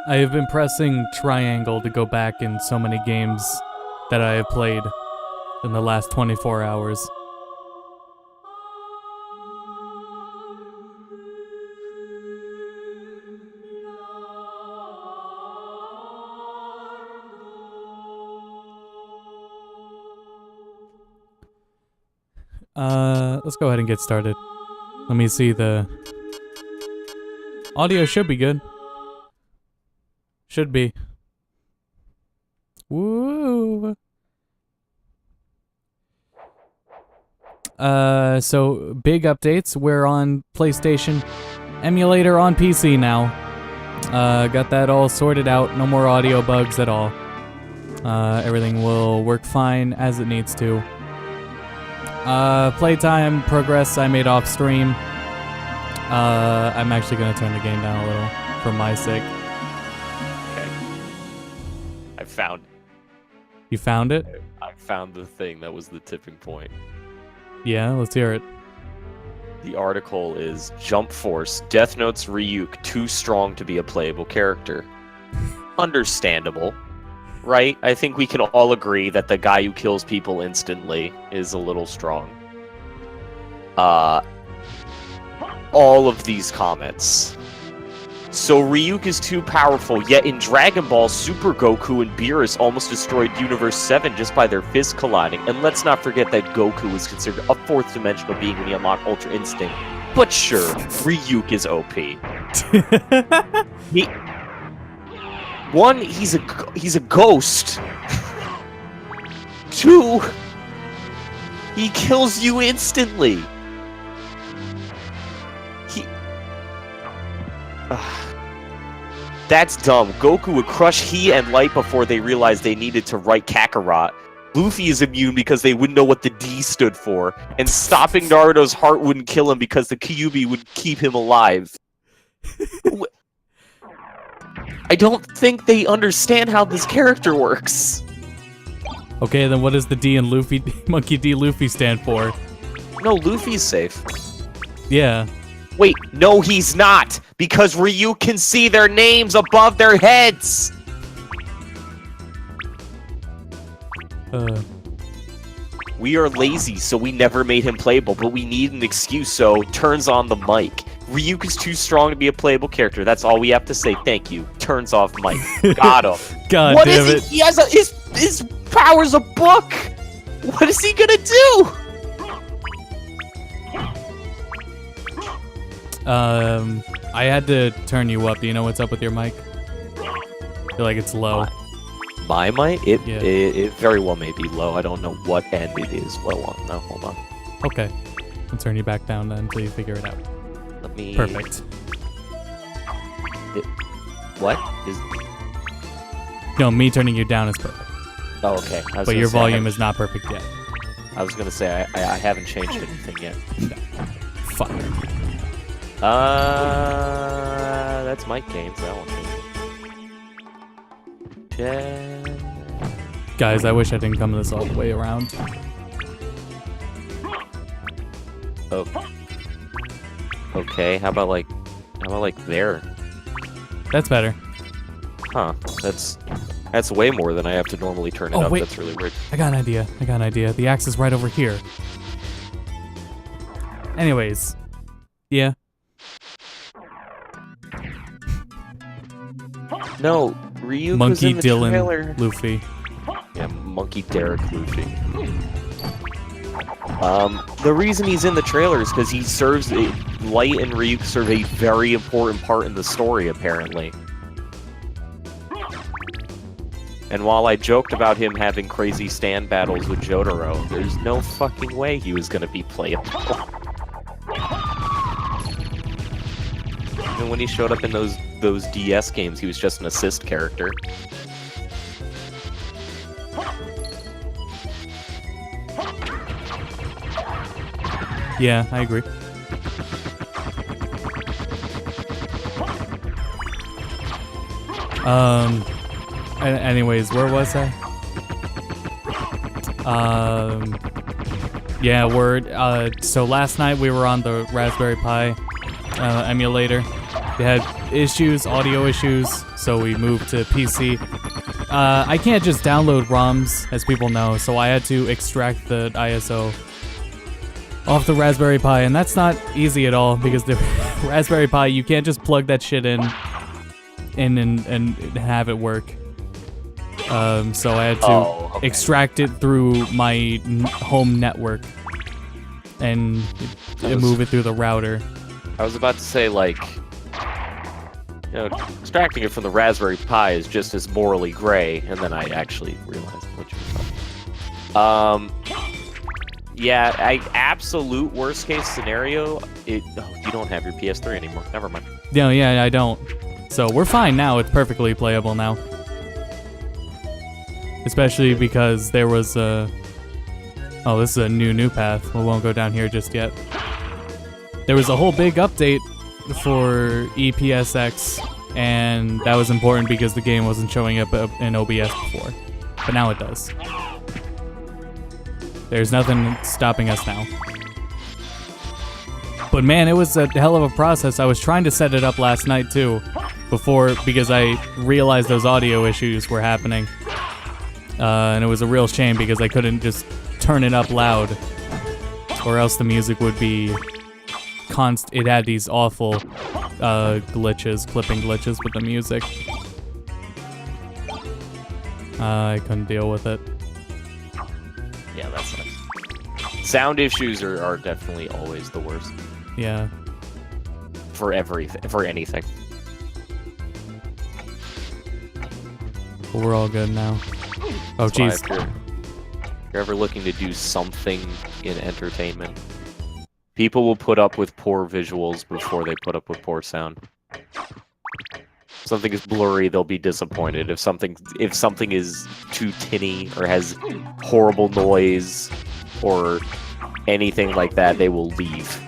I have been pressing triangle to go back in so many games that I have played in the last 24 hours. Let's go ahead and get started. Let me see the... Audio should be good. Should be. Woo! So, big updates. We're on PlayStation emulator on PC now. Got that all sorted out. No more audio bugs at all. Everything will work fine as it needs to. Playtime progress I made off stream. I'm actually gonna turn the game down a little for my sake. Okay. I found it. You found it? I found the thing that was the tipping point. Yeah, let's hear it. The article is Jump Force, Death Note's Ryuk, too strong to be a playable character. Understandable, right? I think we can all agree that the guy who kills people instantly is a little strong. All of these comments. So Ryuk is too powerful, yet in Dragon Ball, Super Goku and Beerus almost destroyed Universe 7 just by their fists colliding. And let's not forget that Goku is considered a fourth-dimensional being when he unlocked Ultra Instinct. But sure, Ryuk is OP. One, he's a ghost. Two, he kills you instantly. That's dumb. Goku would crush He and Light before they realized they needed to write Kakarot. Luffy is immune because they wouldn't know what the D stood for. And stopping Naruto's heart wouldn't kill him because the Kyuubi would keep him alive. I don't think they understand how this character works. Okay, then what does the D in Luffy, Monkey D. Luffy stand for? No, Luffy's safe. Yeah. Wait, no he's not! Because Ryu can see their names above their heads! We are lazy, so we never made him playable, but we need an excuse, so turns on the mic. Ryuk is too strong to be a playable character, that's all we have to say, thank you. Turns off mic. Got him. God what damn is he? He has his power's a book! What is he gonna do? I had to turn you up. Do you know what's up with your mic? I feel like it's low. My mic? Yeah. It very well may be low. I don't know what end it is low on. No, hold on. Okay. I'll turn you back down then until you figure it out. Let me... Perfect. What? Is... No, me turning you down is perfect. Oh, okay. But your volume is not perfect yet. I was gonna say, I haven't changed anything yet. No. Fuck. That's Mike Games. That one. Guys, I wish I didn't come this all the way around. Oh. Okay. How about like there? That's better. Huh. That's way more than I have to normally turn it up. Wait. That's really weird. I got an idea. The axe is right over here. Anyways. Yeah. No, Ryuk was Monkey in the Dylan trailer. Luffy. Yeah, Monkey Derek Luffy. The reason he's in the trailer is because he serves Light and Ryuk serve a very important part in the story, apparently. And while I joked about him having crazy stand battles with Jotaro, there's no fucking way he was gonna be playable. And when he showed up in those DS games, he was just an assist character. Yeah, I agree. Anyways, where was I? Yeah, so last night we were on the Raspberry Pi emulator. They had issues, audio issues, so we moved to PC. I can't just download ROMs, as people know, so I had to extract the ISO off the Raspberry Pi, and that's not easy at all, because the Raspberry Pi, you can't just plug that shit in and have it work. So I had to extract it through my home network and move it through the router. I was about to say, like, extracting it from the Raspberry Pi is just as morally gray, and then I actually realized what you were talking about. Yeah, absolute worst case scenario, you don't have your PS3 anymore. Never mind. No, yeah, I don't. So we're fine now. It's perfectly playable now. Especially because there was a... Oh, this is a new path. We won't go down here just yet. There was a whole big update for EPSX, and that was important because the game wasn't showing up in OBS before. But now it does. There's nothing stopping us now. But man, it was a hell of a process. I was trying to set it up last night too, because I realized those audio issues were happening. And it was a real shame because I couldn't just turn it up loud, or else the music would be it had these awful clipping glitches with the music. I couldn't deal with it. Yeah, that sucks. Sound issues are definitely always the worst. Yeah. For anything. But we're all good now. Oh, jeez. If you're ever looking to do something in entertainment, people will put up with poor visuals before they put up with poor sound. If something is blurry, they'll be disappointed. If something is too tinny or has horrible noise or anything like that, they will leave.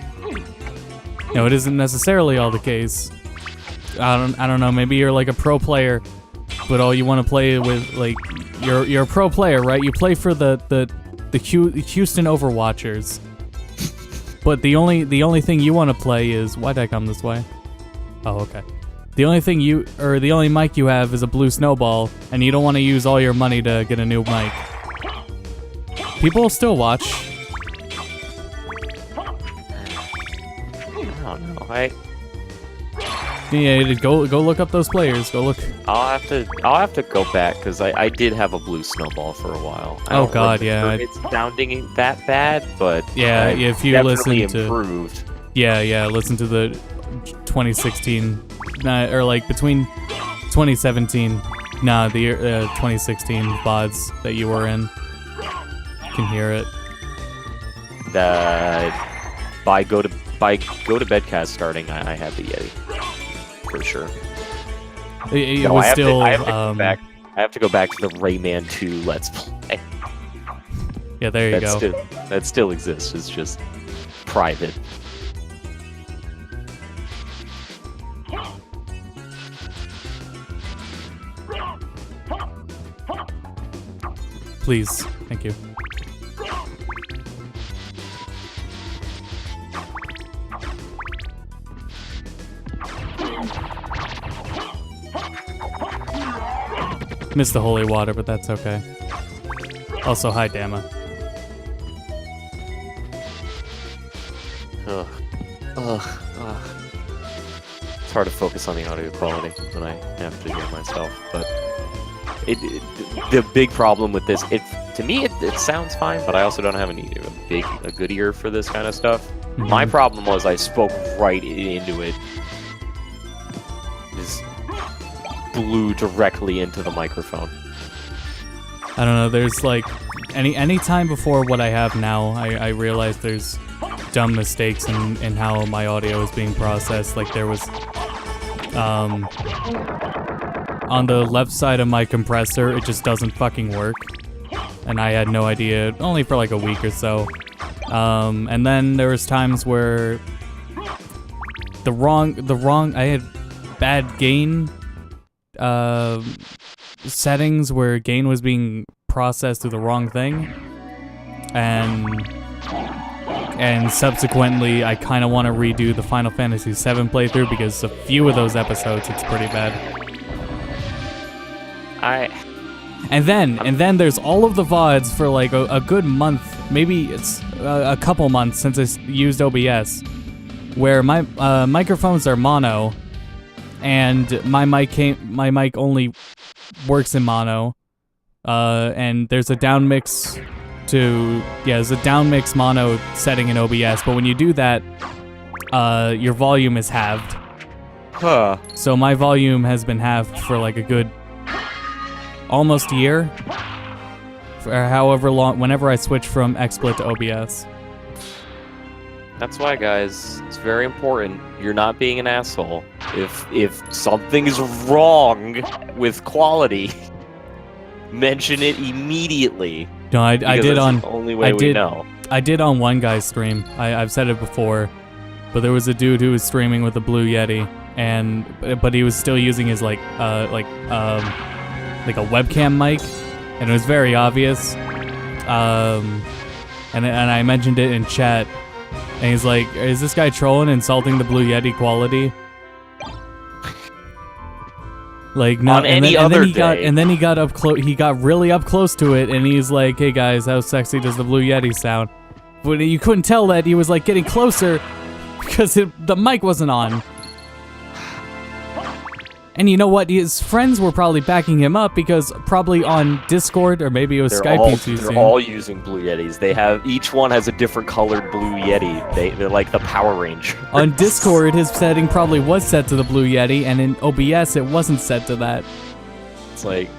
No, it isn't necessarily all the case. I don't know. Maybe you're like a pro player, but all you want to play with, like, you're a pro player, right? You play for the Houston Overwatchers. But the only thing you want to play is, why'd I come this way? Oh, okay. The only mic you have is a blue snowball, and you don't want to use all your money to get a new mic. People will still watch. I don't know. Yeah, go look up those players. Go look. I'll have to go back because I did have a blue snowball for a while. Oh God, yeah. It's sounding that bad, but yeah, if you listen to improved. Yeah, listen to the 2016, or like between 2017, the 2016 VODs that you were in. You can hear it. By go to bedcast starting, I had the Yeti. For sure. It was still. I have to go back to the Rayman 2 Let's Play. Yeah, there you go. That still exists. It's just private. Please, thank you. Missed the holy water, but that's okay. Also, hi, Dama. It's hard to focus on the audio quality when I have to hear myself, but the big problem with this, to me it sounds fine, but I also don't have a good ear for this kind of stuff. Mm-hmm. My problem was I spoke right into it. Just blew directly into the microphone. I don't know, there's like any time before what I have now, I realized there's dumb mistakes in how my audio is being processed. Like there was on the left side of my compressor, it just doesn't fucking work, and I had no idea, only for like a week or so. And then there was times where I had bad gain settings where gain was being processed through the wrong thing, and And subsequently, I kind of want to redo the Final Fantasy VII playthrough because a few of those episodes, it's pretty bad. And then there's all of the VODs for like a good month, maybe it's a couple months since I used OBS, where my microphones are mono, and my mic only works in mono, and there's a down mix there's a down mix mono setting in OBS, but when you do that, your volume is halved. Huh. So my volume has been halved for like a good almost year, for however long, whenever I switch from XSplit to OBS. That's why, guys, it's very important. You're not being an asshole. If something is wrong with quality, mention it immediately. No, I did on the only way we know. I did on one guy's stream. I've said it before, but there was a dude who was streaming with a Blue Yeti, but he was still using his like a webcam mic, and it was very obvious. And I mentioned it in chat, and he's like, "Is this guy trolling, insulting the Blue Yeti quality?" Like, no, on any other day. And then he got up close. He got really up close to it, and he's like, "Hey guys, how sexy does the Blue Yeti sound?" But you couldn't tell that he was like getting closer because the mic wasn't on. And you know what? His friends were probably backing him up because probably on Discord or maybe it was Skype he's using. They're all using Blue Yetis. Each one has a different colored Blue Yeti. They're like the Power Rangers. On Discord, his setting probably was set to the Blue Yeti, and in OBS, it wasn't set to that. It's like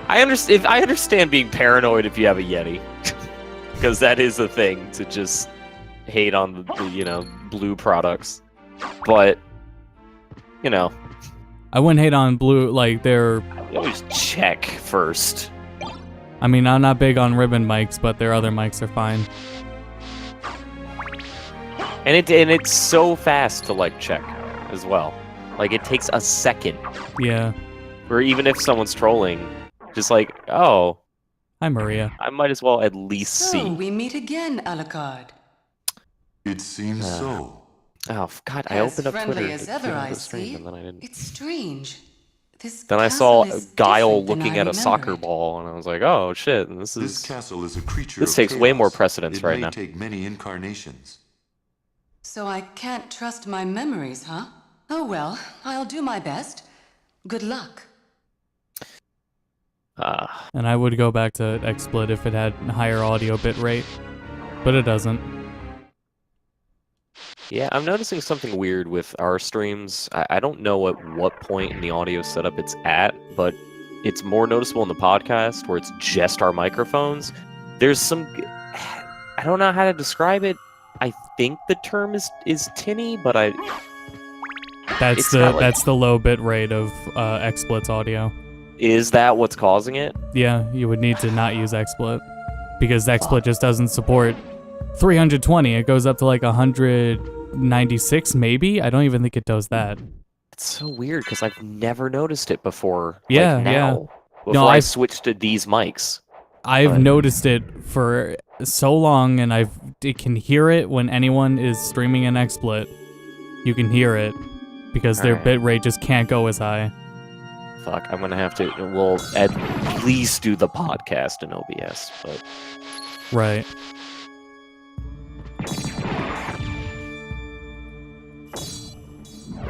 I understand being paranoid if you have a Yeti, because that is a thing to just hate on the blue products, but I wouldn't hate on blue, like they're. You always check first. I mean, I'm not big on ribbon mics, but their other mics are fine. And it's so fast to like check as well. Like it takes a second. Yeah. Or even if someone's trolling, just like, oh, hi Maria. I might as well at least see. So we meet again, Alucard. It seems so. Oh God! I opened up Twitter. As ever, I see. And then I didn't. It's strange. Then I saw Guile looking at a soccer ball, and I was like, "Oh shit!" And this castle is a creature. This takes way more precedence right now. It may take many incarnations. So I can't trust my memories, huh? Oh well, I'll do my best. Good luck. And I would go back to XSplit if it had higher audio bit rate, but it doesn't. Yeah, I'm noticing something weird with our streams. I don't know at what point in the audio setup it's at, but it's more noticeable in the podcast where it's just our microphones. There's some... I don't know how to describe it. I think the term is tinny, but That's the low bit rate of XSplit's audio. Is that what's causing it? Yeah, you would need to not use XSplit, because XSplit just doesn't support 320. It goes up to like 196 maybe. I don't even think it does that. It's so weird because I've never noticed it before. Yeah, like now, yeah. Before I switched to these mics. I've noticed it for so long, and I can hear it when anyone is streaming in XSplit. You can hear it because their bit rate just can't go as high. Fuck, I'm gonna have to. We'll at least do the podcast in OBS, but right.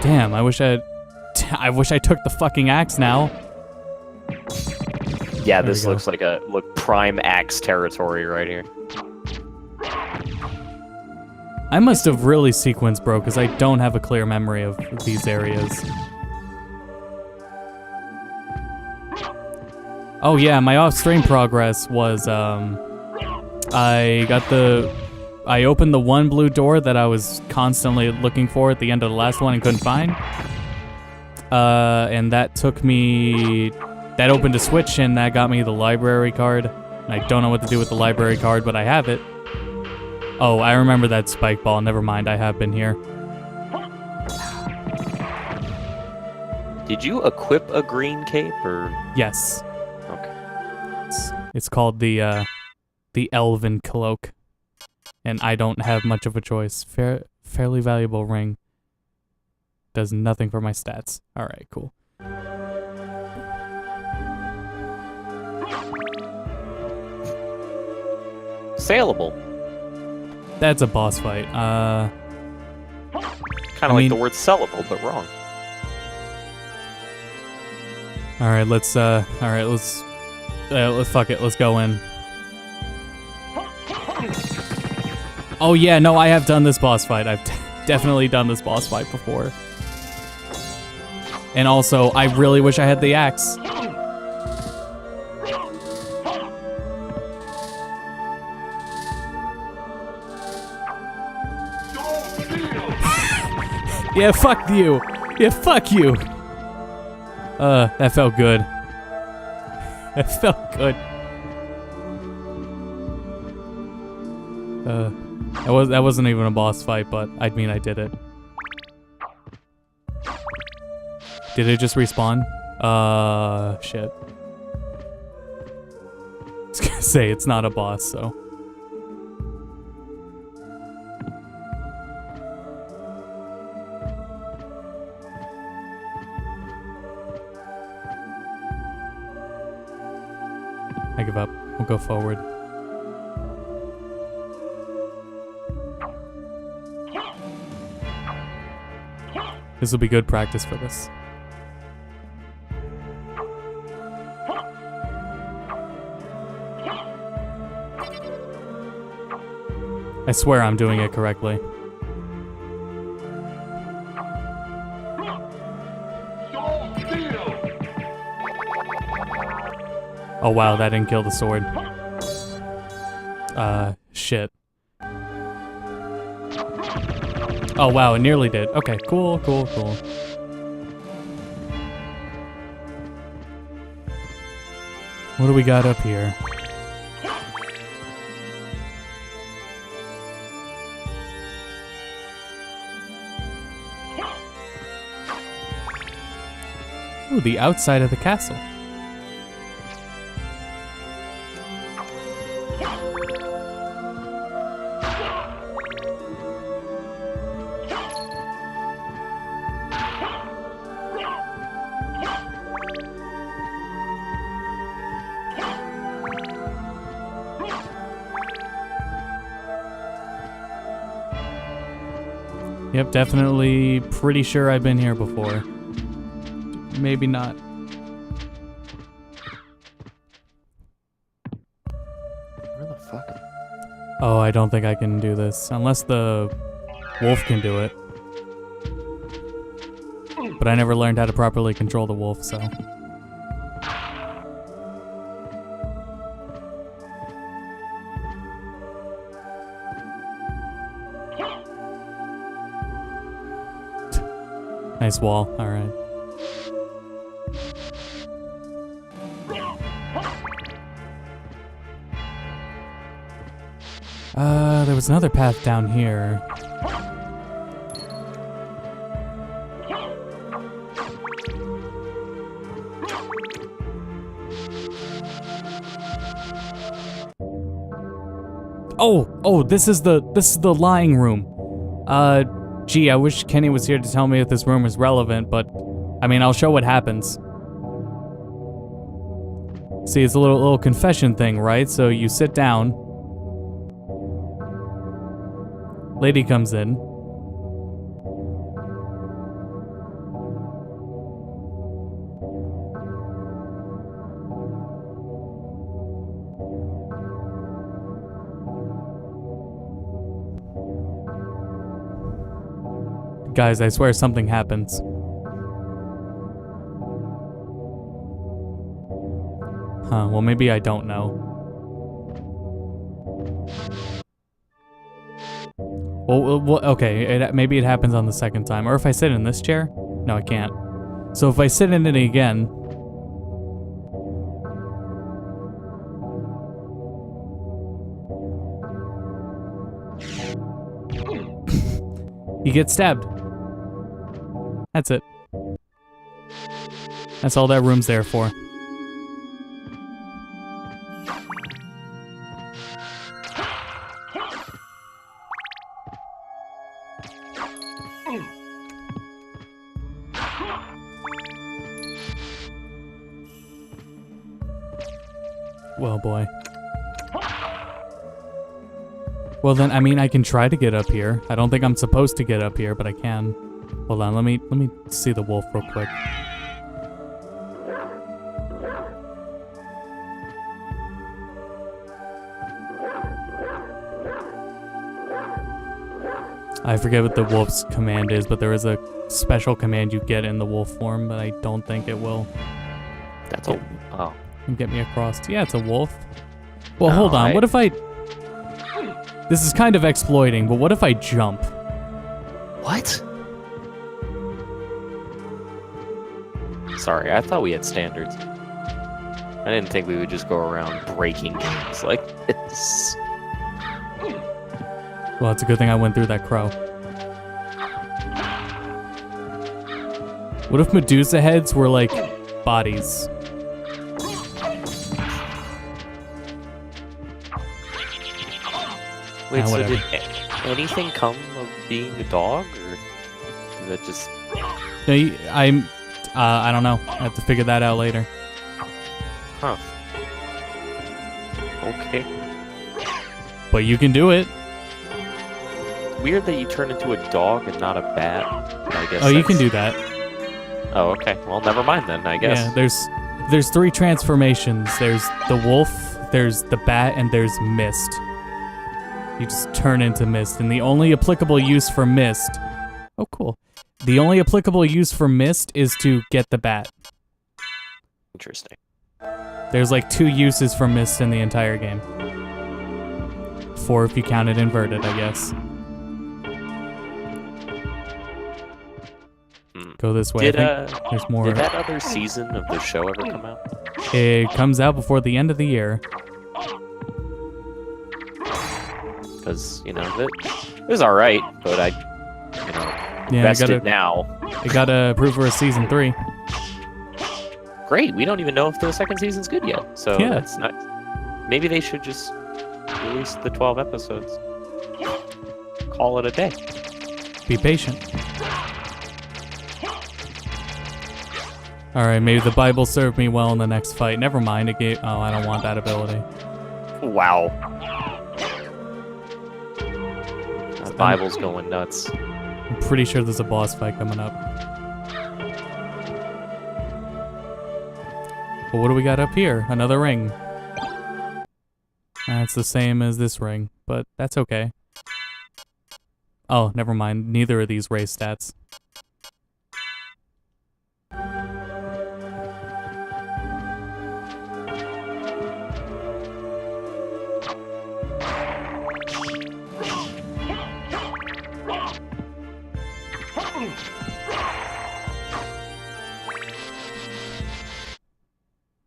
Damn, I wish I took the fucking axe now. Yeah, this looks like prime axe territory right here. I must have really sequenced, bro, because I don't have a clear memory of these areas. Oh yeah, my off-stream progress was, I opened the one blue door that I was constantly looking for at the end of the last one and couldn't find. And that opened a switch, and that got me the library card. And I don't know what to do with the library card, but I have it. Oh, I remember that spike ball. Never mind, I have been here. Did you equip a green cape, or? Yes. Okay. It's called the Elven Cloak. And I don't have much of a choice. Fairly valuable ring. Does nothing for my stats. Alright, cool. Saleable. That's a boss fight. Kind of like mean- the word sellable, but wrong. Alright, let's fuck it, let's go in. Oh yeah, no, I have done this boss fight. I've definitely done this boss fight before. And also, I really wish I had the axe. Yeah, fuck you. Yeah, fuck you. That felt good. That felt good. That wasn't even a boss fight, but I mean I did it. Did it just respawn? Shit. I was gonna say it's not a boss, so. I give up. We'll go forward. This will be good practice for this. I swear I'm doing it correctly. Oh wow, that didn't kill the sword. Shit. Oh wow, it nearly did. Okay, cool, cool, cool. What do we got up here? Ooh, the outside of the castle. Yep, definitely pretty sure I've been here before. Maybe not. Where the fuck? Oh, I don't think I can do this. Unless the wolf can do it. But I never learned how to properly control the wolf, so. Nice wall, alright. There was another path down here. Oh, this is the lying room. Gee, I wish Kenny was here to tell me if this room is relevant, but I mean, I'll show what happens. See, it's a little confession thing, right? So you sit down. Lady comes in. Guys, I swear something happens. Huh, well maybe I don't know. Well, okay, maybe it happens on the second time. Or if I sit in this chair? No, I can't. So if I sit in it again... you get stabbed. That's it. That's all that room's there for. Well, boy. Well then, I mean, I can try to get up here. I don't think I'm supposed to get up here, but I can. Hold on, let me see the wolf real quick. I forget what the wolf's command is, but there is a special command you get in the wolf form, but I don't think it will That's a... Oh. get me across. Yeah, it's a wolf. Well, No, hold on. What if I... This is kind of exploiting, but what if I jump? What? Sorry, I thought we had standards. I didn't think we would just go around breaking games like this. Well, it's a good thing I went through that crow. What if Medusa heads were like bodies? Wait, so whatever. did anything come of being a dog, or did that just... No, I don't know. I have to figure that out later. Huh. Okay. But you can do it. Weird that you turn into a dog and not a bat. I guess. Oh, you can that's- do that. Oh, okay. Well, never mind then, I guess. Yeah, there's 3 transformations. There's the wolf, there's the bat, and there's mist. You just turn into mist, and the only applicable use for mist... Oh, cool. The only applicable use for mist is to get the bat. Interesting. There's like 2 uses for mist in the entire game. 4 if you count it inverted, I guess. Go this way. Did, I think there's more. Did that other season of the show ever come out? It comes out before the end of the year. Because, you know, it was alright, but I invested now. It got approved for a season 3. Great, we don't even know if the second season's good yet, so Yeah. that's nice. Maybe they should just release the 12 episodes. Call it a day. Be patient. Alright, maybe the Bible served me well in the next fight. Never mind, it gave... Oh, I don't want that ability. Wow. The Bible's going nuts. I'm pretty sure there's a boss fight coming up. But what do we got up here? Another ring. That's the same as this ring, but that's okay. Oh, never mind. Neither of these raise stats.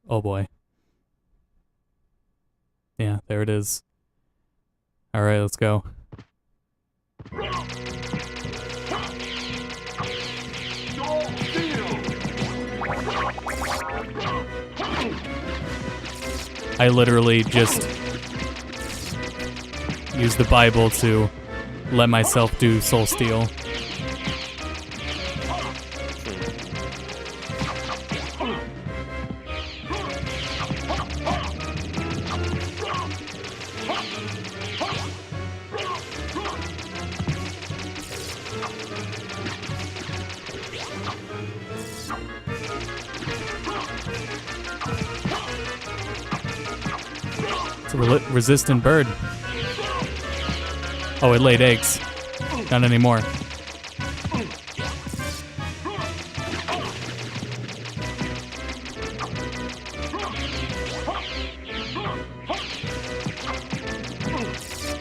Oh boy. Yeah, there it is. Alright, let's go. I literally just use the Bible to let myself do Soul Steal. It's a resistant bird. Oh, it laid eggs. Not anymore.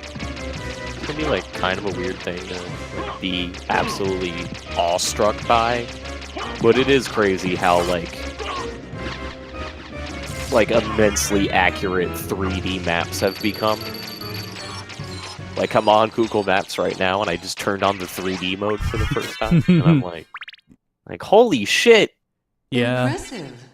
It can be like kind of a weird thing to like, be absolutely awestruck by, but it is crazy how like immensely accurate 3D maps have become. Like I'm on Google Maps right now, and I just turned on the 3D mode for the first time, and I'm like, holy shit! Yeah. Impressive.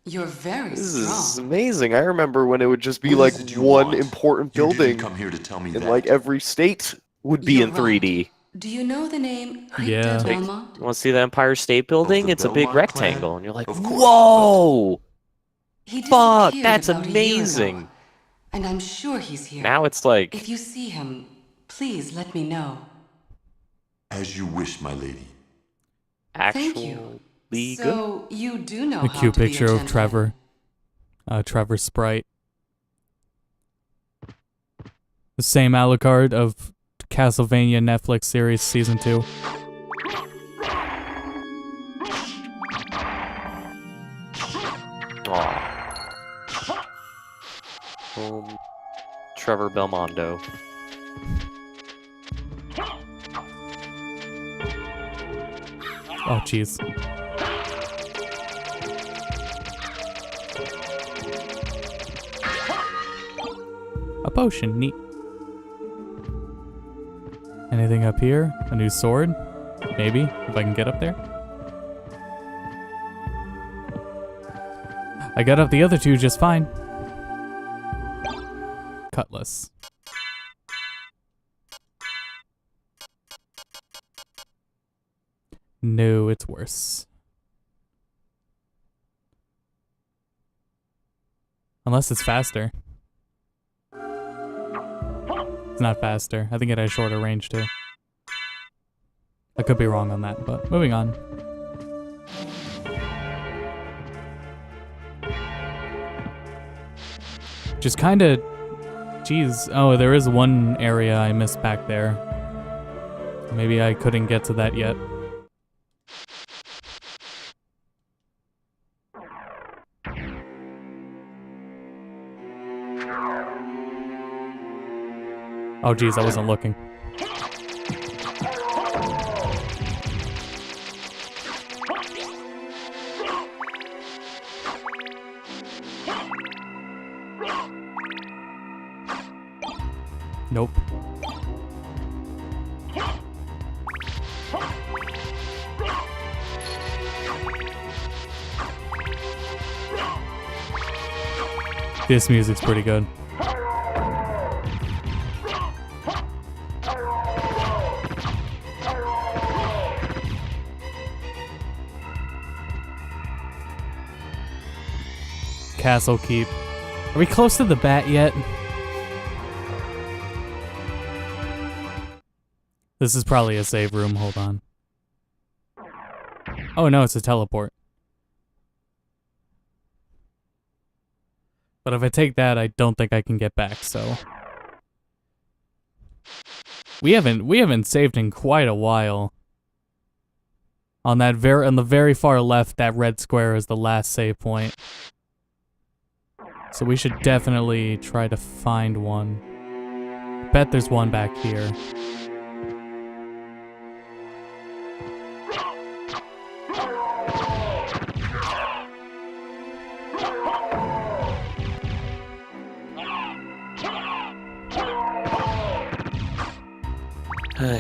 You're very This is strong. amazing. I remember when it would just be What like is it you one want? important You didn't building, come here to tell me and that. like every state would be You're in 3D. Do you know the name Yeah. Rita Like, Belmont? You want to see the Empire State Building? the It's a big Belmont clan? rectangle, and you're like, Of course. whoa! He Fuck, disappeared that's about a year ago. amazing. and I'm sure he's here. Now it's like... If you see him, please let me know. As you wish, my lady. Thank actually you. good. So you do know A how cute to be a picture of gentleman. Trevor. Trevor's sprite. The same Alucard of Castlevania Netflix series season 2. Aw. Trevor Belmondo. Oh, jeez. A potion, neat. Anything up here? A new sword? Maybe, if I can get up there. I got up the other two just fine. Cutlass. No, it's worse. Unless it's faster. It's not faster. I think it has shorter range too. I could be wrong on that, but moving on. Just kind of... Jeez. Oh, there is one area I missed back there. Maybe I couldn't get to that yet. Oh, geez, I wasn't looking. Nope. This music's pretty good. Castle Keep. Are we close to the bat yet? This is probably a save room. Hold on. Oh no, it's a teleport. But if I take that, I don't think I can get back, so... We haven't saved in quite a while. On the very far left, that red square is the last save point. So we should definitely try to find one. Bet there's one back here.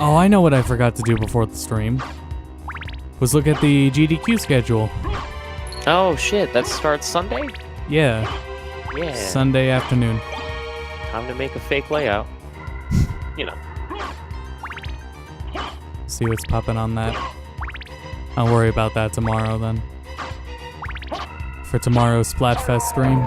Oh, I know what I forgot to do before the stream. Was look at the GDQ schedule. Oh shit, that starts Sunday? Yeah. Yeah. Sunday afternoon. Time to make a fake layout. You know. See what's popping on that. I'll worry about that tomorrow then. For tomorrow's Splatfest stream.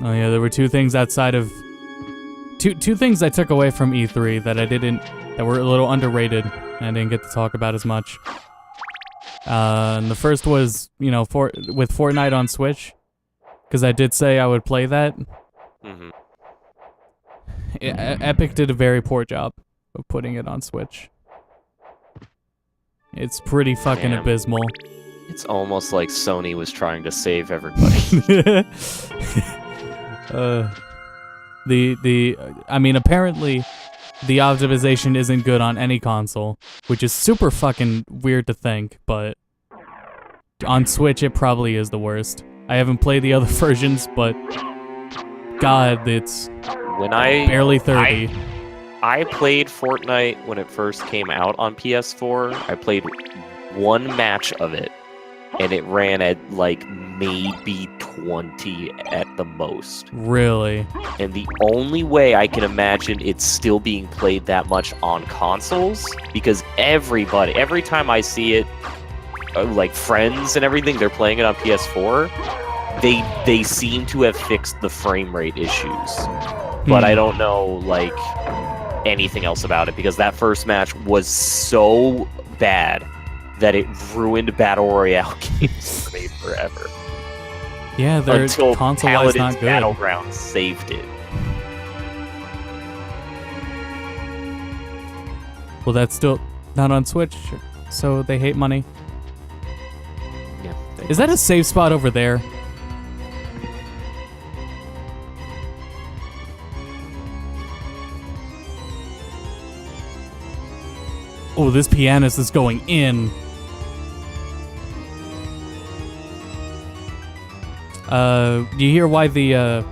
Oh yeah, there were two things outside of... Two things I took away from E3 that that were a little underrated and I didn't get to talk about as much. And the first was, you know, with Fortnite on Switch, because I did say I would play that. Mm-hmm. Epic did a very poor job of putting it on Switch. It's pretty fucking abysmal. It's almost like Sony was trying to save everybody. I mean, apparently the optimization isn't good on any console, which is super fucking weird to think, but on Switch it probably is the worst. I haven't played the other versions, but God, it's barely 30. I played Fortnite when it first came out on PS4. I played one match of it, and it ran at like maybe 20 at the most. Really? And the only way I can imagine it's still being played that much on consoles, because every time I see it, like friends and everything, they're playing it on PS4, they seem to have fixed the frame rate issues. But I don't know, like, anything else about it, because that first match was so bad that it ruined Battle Royale games for me forever. Yeah, their until console-wise Paladin's not good. Battlegrounds saved it. Well, that's still not on Switch, so they hate money. Yeah, Is that a save spot over there? Oh, this pianist is going in. Do you hear why the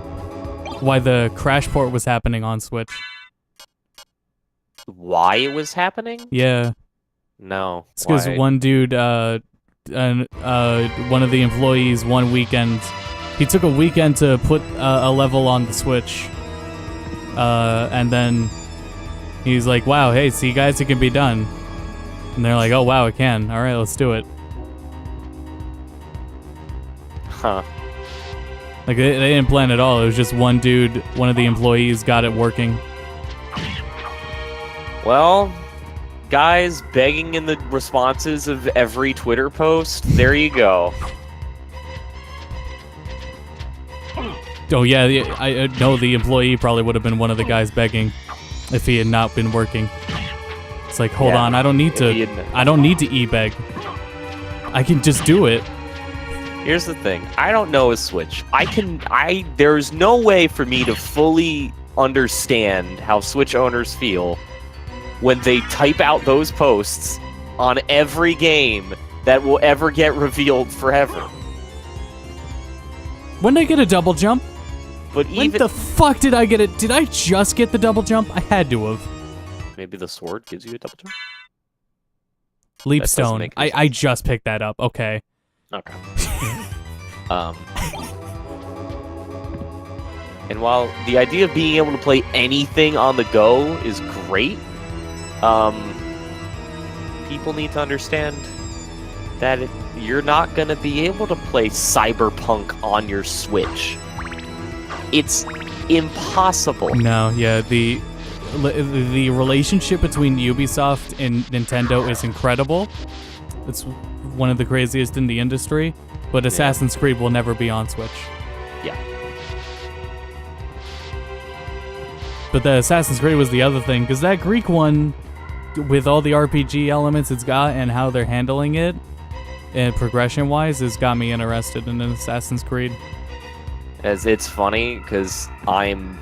crash port was happening on Switch? Why it was happening? Yeah. No. It's because why? one dude, one of the employees, one weekend, he took a weekend to put a level on the Switch, and then he's like, "Wow, hey, see guys, it can be done." And they're like, "Oh wow, it can. All right, let's do it." Huh. Like they didn't plan at all. It was just one dude, one of the employees, got it working. Well, guys begging in the responses of every Twitter post, there you go. Oh yeah, I know the employee probably would have been one of the guys begging if he had not been working. It's like, hold Yeah, on, I don't need to e-beg. I can just do it. Here's the thing. I don't know a Switch. There's no way for me to fully understand how Switch owners feel when they type out those posts on every game that will ever get revealed forever. When did I get a double jump? But When even the fuck did I get it? Did I just get the double jump? I had to have. maybe the sword gives you a double jump. Leap That doesn't stone. make any I just picked that up. Okay. Okay. And while the idea of being able to play anything on the go is great, people need to understand that you're not going to be able to play Cyberpunk on your Switch. It's impossible. No, yeah, the relationship between Ubisoft and Nintendo is incredible. It's one of the craziest in the industry, but Assassin's Creed will never be on Switch. Yeah. But the Assassin's Creed was the other thing, because that Greek one, with all the RPG elements it's got and how they're handling it, and progression-wise, has got me interested in an Assassin's Creed. As it's funny, because I'm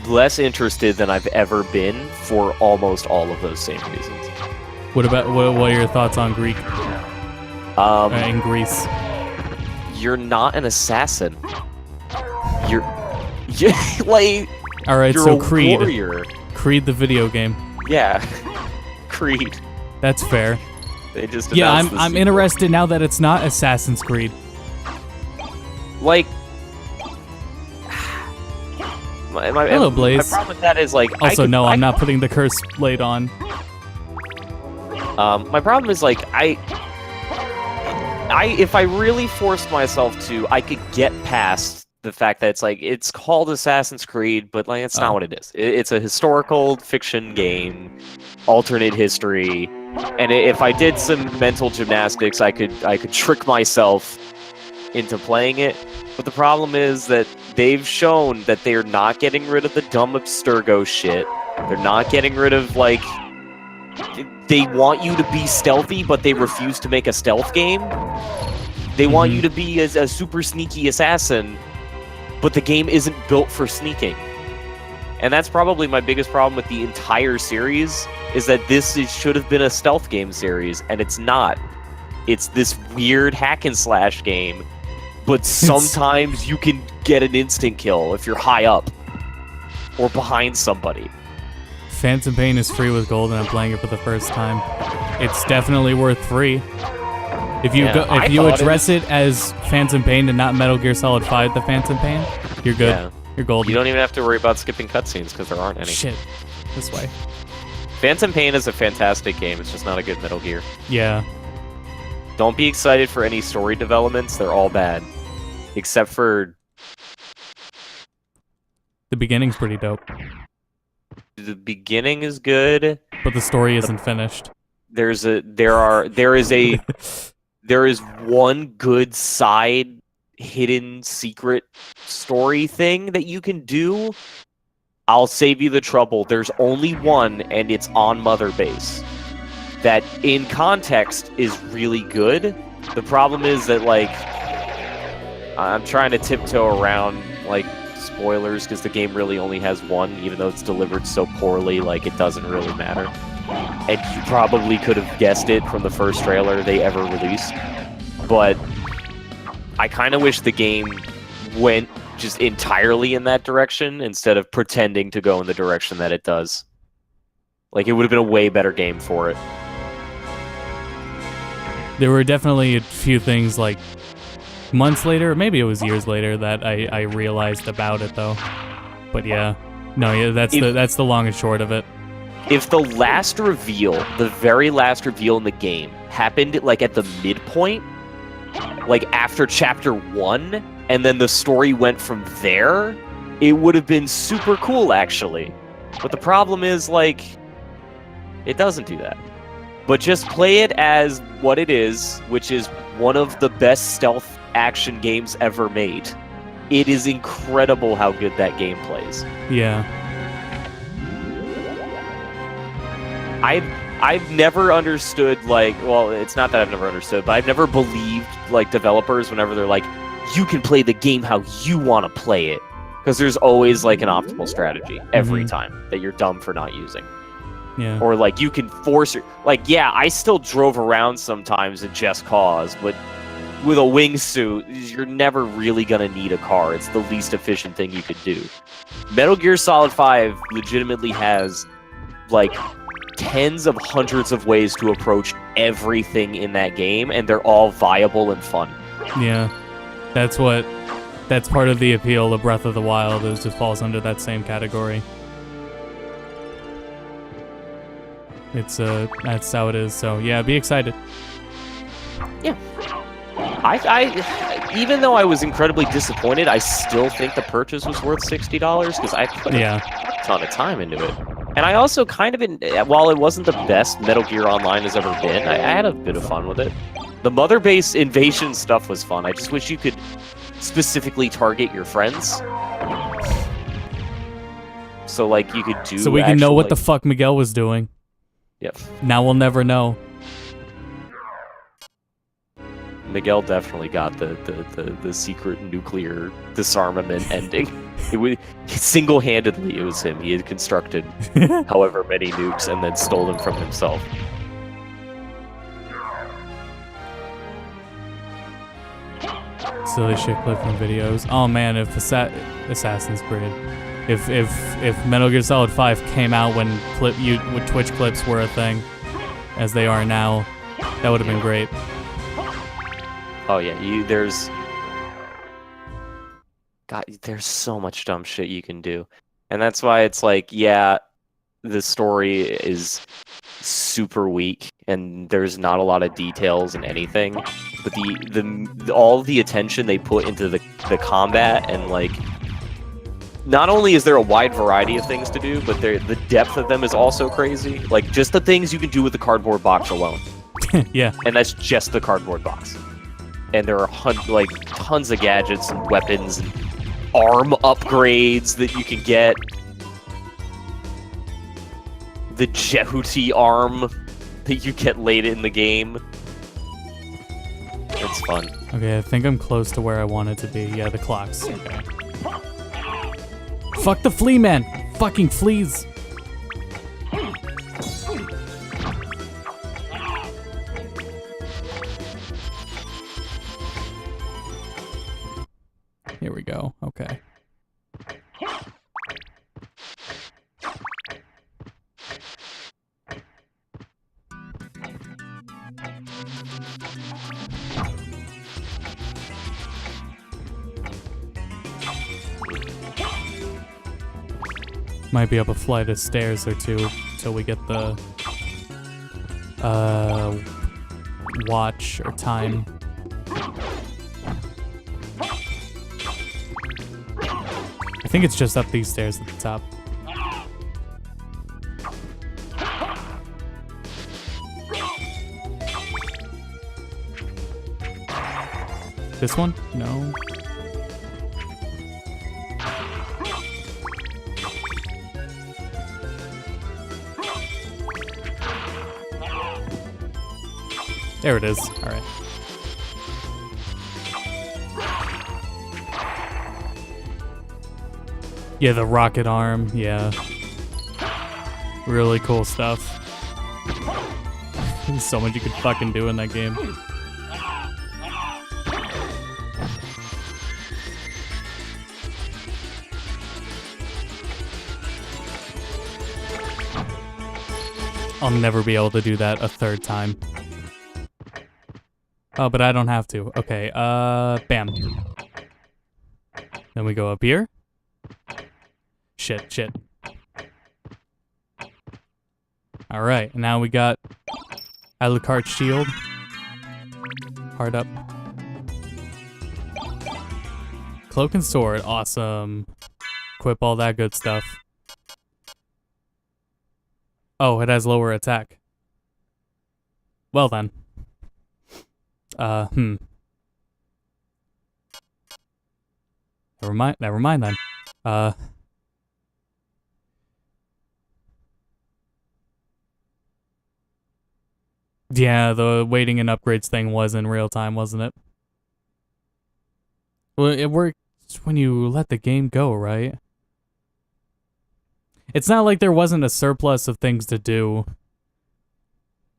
less interested than I've ever been for almost all of those same reasons. What are your thoughts on Greek? In Greece? You're not an assassin. You're like... All right, You're so a Creed. warrior. Creed the video game. Yeah. Creed. That's fair. They just Yeah, announced the I'm sequel. interested now that it's not Assassin's Creed. Like... Hello, Blaze. My problem with that is, like... Also, I'm not putting the curse blade on. My problem is, like, if I really forced myself to, I could get past the fact that it's called Assassin's Creed, but like it's not what it is. It's a historical fiction game, alternate history, and if I did some mental gymnastics, I could trick myself into playing it. But the problem is that they've shown that they're not getting rid of the dumb Abstergo shit. They're not getting rid of, like, they want you to be stealthy, but they refuse to make a stealth game. They want you to be a super sneaky assassin, but the game isn't built for sneaking. And that's probably my biggest problem with the entire series, is that should have been a stealth game series, and it's not. It's this weird hack and slash game, but sometimes you can get an instant kill if you're high up or behind somebody. Phantom Pain is free with gold, and I'm playing it for the first time. It's definitely worth free. If you Yeah, if you address it as Phantom Pain and not Metal Gear Solid 5 the Phantom Pain, you're good. Yeah. You're golden. You don't even have to worry about skipping cutscenes because there aren't any. Shit. This way. Phantom Pain is a fantastic game. It's just not a good Metal Gear. Yeah. Don't be excited for any story developments. They're all bad. Except for... The beginning's pretty dope. The beginning is good. But the story isn't finished. There is one good side hidden secret story thing that you can do. I'll save you the trouble. There's only one, and it's on Mother Base. That, in context, is really good. The problem is that, like, I'm trying to tiptoe around, like, spoilers, because the game really only has one, even though it's delivered so poorly, like, it doesn't really matter. And you probably could have guessed it from the first trailer they ever released. But I kind of wish the game went just entirely in that direction instead of pretending to go in the direction that it does. Like, it would have been a way better game for it. There were definitely a few things, like, months later, or maybe it was years later, that I realized about it, though. But yeah. No, yeah, that's the long and short of it. If the last reveal, the very last reveal in the game, happened, like, at the midpoint, like, after Chapter 1, and then the story went from there, it would have been super cool, actually. But the problem is, like, it doesn't do that. But just play it as what it is, which is one of the best stealth action games ever made. It is incredible how good that game plays. Yeah. I've never understood, like, well, it's not that I've never understood, but I've never believed, like, developers whenever they're like, you can play the game how you want to play it. Because there's always, like, an optimal strategy every time that you're dumb for not using. Yeah. Or, like, you can force it. Like, yeah, I still drove around sometimes in Just Cause, but with a wingsuit, you're never really going to need a car. It's the least efficient thing you could do. Metal Gear Solid 5 legitimately has, like, tens of hundreds of ways to approach everything in that game, and they're all viable and fun. Yeah. That's part of the appeal of Breath of the Wild, is it falls under that same category. It's that's how it is. So yeah, be excited. Yeah. I even though I was incredibly disappointed, I still think the purchase was worth $60 because I put a ton of time into it. And I also kind of, while it wasn't the best Metal Gear Online has ever been, I had a bit of fun with it. The Mother Base invasion stuff was fun. I just wish you could specifically target your friends. So, like, you could do... So we can know what the fuck Miguel was doing. Yep. Now we'll never know. Miguel definitely got the secret nuclear disarmament ending. It was single-handedly, it was him. He had constructed however many nukes and then stole them from himself. Silly shit clip from videos. Oh man, if Assassin's Creed, if Metal Gear Solid 5 came out when Twitch clips were a thing, as they are now, that would have been great. Oh yeah, there's so much dumb shit you can do. And that's why it's like, yeah, the story is super weak and there's not a lot of details in anything. But all the attention they put into the combat, and like, not only is there a wide variety of things to do, but the depth of them is also crazy. Like, just the things you can do with the cardboard box alone. Yeah. And that's just the cardboard box. And there are tons of gadgets and weapons and arm upgrades that you can get. The Jehuti arm that you get late in the game. It's fun. Okay, I think I'm close to where I wanted to be. Yeah, the clocks. Okay. Fuck the flea man! Fucking fleas! Here we go. Okay. Might be up a flight of stairs or two till we get the watch or time. I think it's just up these stairs at the top. This one? No. There it is. All right. Yeah, the rocket arm. Yeah. Really cool stuff. There's so much you could fucking do in that game. I'll never be able to do that a third time. Oh, but I don't have to. Okay, bam. Then we go up here. Shit. Alright, now we got Alucard's shield. Hard up. Cloak and sword, awesome. Equip all that good stuff. Oh, it has lower attack. Well then. Never mind then. Yeah, the waiting and upgrades thing was in real time, wasn't it? Well, it works when you let the game go, right? It's not like there wasn't a surplus of things to do,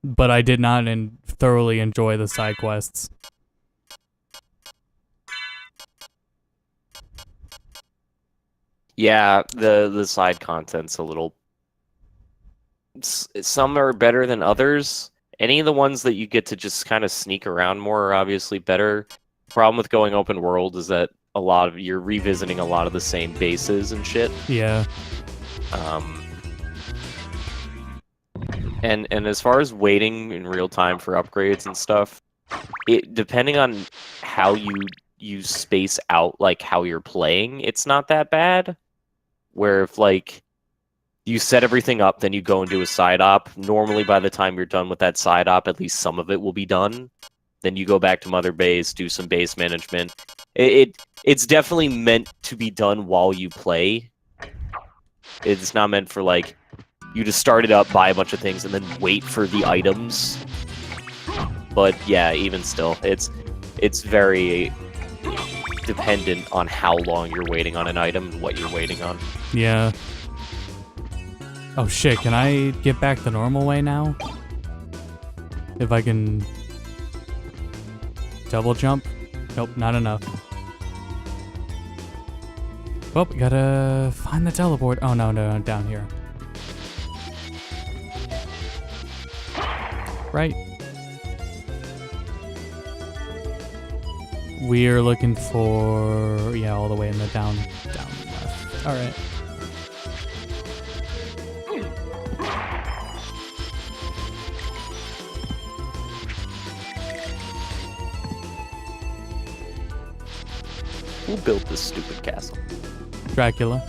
but I did not thoroughly enjoy the side quests. Yeah, the side content's a little... Some are better than others. Any of the ones that you get to just kind of sneak around more are obviously better. The problem with going open world is that you're revisiting a lot of the same bases and shit. Yeah. And as far as waiting in real time for upgrades and stuff, depending on how you space out like how you're playing, it's not that bad. Where if like you set everything up, then you go and do a side op. Normally by the time you're done with that side op, at least some of it will be done. Then you go back to Mother Base, do some base management. It's definitely meant to be done while you play. It's not meant for like you just start it up, buy a bunch of things, and then wait for the items. But yeah, even still, it's very dependent on how long you're waiting on an item and what you're waiting on. Yeah. Oh shit, can I get back the normal way now? If I can... double jump? Nope, not enough. Well, we gotta find the teleport. Oh no, down here. Right. We're looking for... yeah, all the way in the down left. Alright. Who built this stupid castle? Dracula.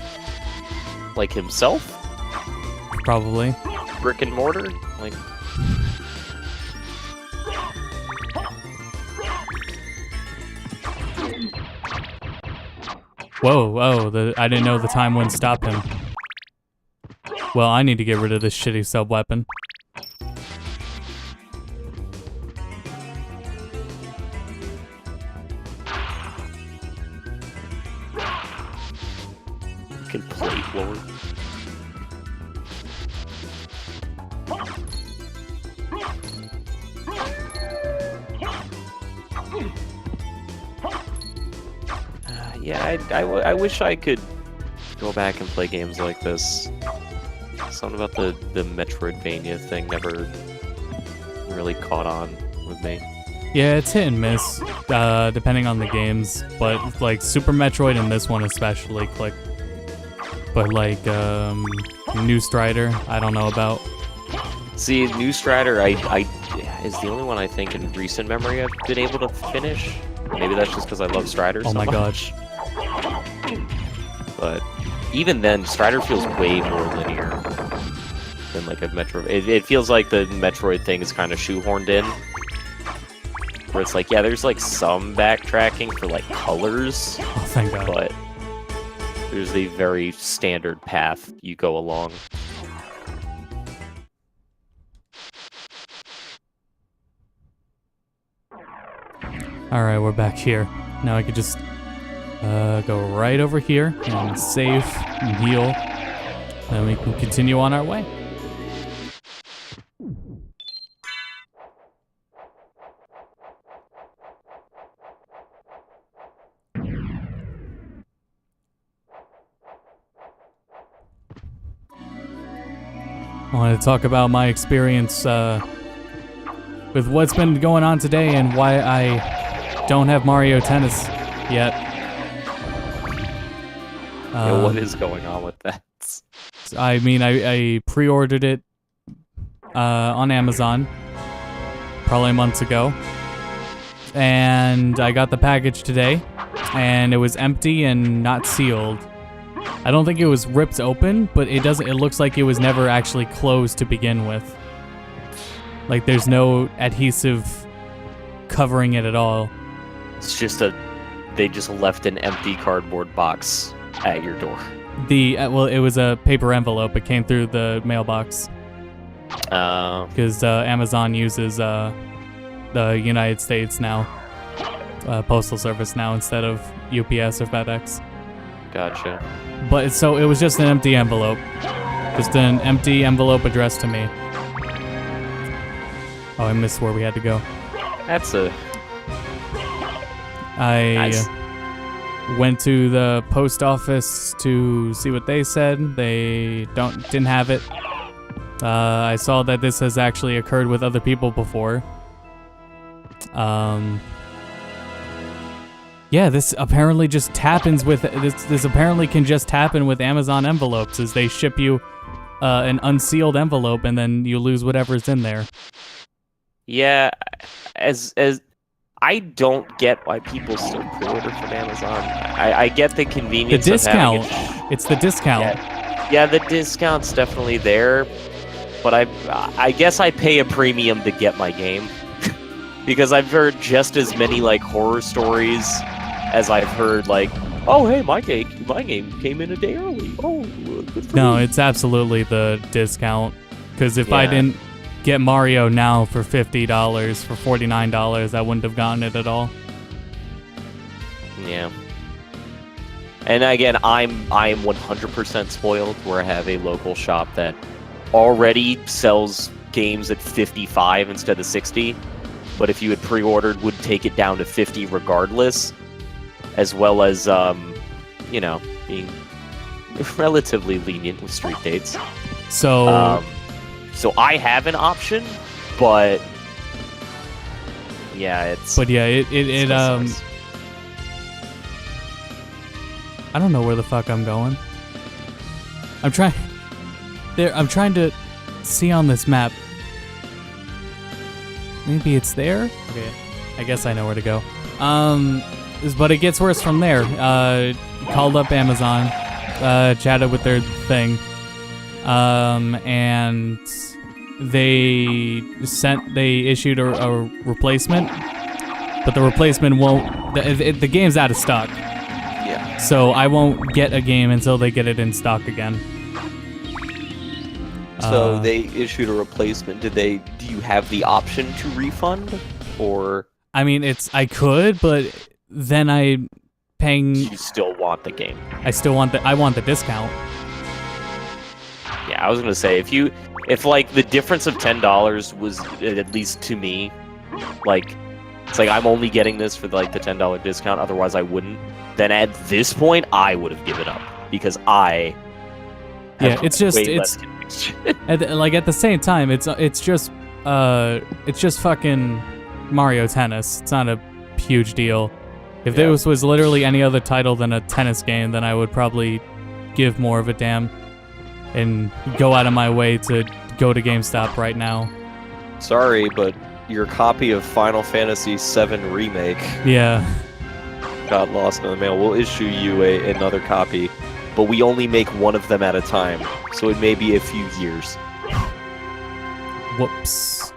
Like himself? Probably. Brick and mortar? Like... Whoa, I didn't know the time wouldn't stop him. Well, I need to get rid of this shitty sub-weapon. Can plate lord. Yeah, I wish I could go back and play games like this. Something about the Metroidvania thing never really caught on with me. Yeah, it's hit and miss, depending on the games, but like Super Metroid and this one especially click. But like New Strider, I don't know about. See, New Strider, I is the only one I think in recent memory I've been able to finish. Maybe that's just because I love Strider so Oh my much. god. But even then, Strider feels way more linear than like a Metroid. It feels like the Metroid thing is kind of shoehorned in. Where it's like, yeah, there's like some backtracking for like colors, Oh, thank god. but there's a very standard path you go along. Alright, we're back here. Now I could just go right over here and save and heal. Then we can continue on our way. I want to talk about my experience with what's been going on today and why I don't have Mario Tennis yet. Yeah, what is going on with that? I mean, I pre-ordered it on Amazon probably months ago, and I got the package today, and it was empty and not sealed. I don't think it was ripped open, but it looks like it was never actually closed to begin with. Like there's no adhesive covering it at all. It's just they just left an empty cardboard box at your door. Well, it was a paper envelope. It came through the mailbox. Because Amazon uses the United States now, Postal Service now instead of UPS or FedEx. Gotcha. But so it was just an empty envelope. Just an empty envelope addressed to me. Oh, I missed where we had to go. That's a... I Nice. went to the post office to see what they said. They didn't have it. I saw that this has actually occurred with other people before. Yeah, this apparently just happens with this apparently can just happen with Amazon envelopes, as they ship you an unsealed envelope and then you lose whatever's in there. Yeah, as I don't get why people still pre-order from Amazon. I get the The convenience discount. of having It's the discount. Yeah, the discount's definitely there, but I guess I pay a premium to get my game because I've heard just as many like horror stories as I've heard like, oh hey, my game came in a day early. Oh, good for No, me. it's absolutely the discount. Because if I Yeah. didn't get Mario now for $50, for $49, I wouldn't have gotten it at all. Yeah. And again, I'm 100% spoiled where I have a local shop that already sells games at 55 instead of 60, but if you had pre-ordered would take it down to 50 regardless, as well as you know, being relatively lenient with street dates. So, So I have an option, but yeah, it still sucks. I don't know where the fuck I'm going. I'm trying to see on this map. Maybe it's there? Okay, I guess I know where to go. But it gets worse from there. Called up Amazon, chatted with their thing, and they issued a replacement, but the replacement won't. The game's out of stock. Yeah. So I won't get a game until they get it in stock again. So they issued a replacement. Do you have the option to refund, or I mean, I could, but then I'm paying. you still want the game? I want the discount. Yeah, I was gonna say if like the difference of $10 was, at least to me, like it's like I'm only getting this for like the $10 discount. Otherwise, I wouldn't. Then at this point, I would have given up because I. Yeah, it's just way less conviction. at the same time, it's just fucking Mario Tennis. It's not a huge deal. If Yeah. this was literally any other title than a tennis game, then I would probably give more of a damn and go out of my way to go to GameStop right now. Sorry, but your copy of Final Fantasy VII Remake Yeah. got lost in the mail. We'll issue you another copy, but we only make one of them at a time, so it may be a few years. Whoops.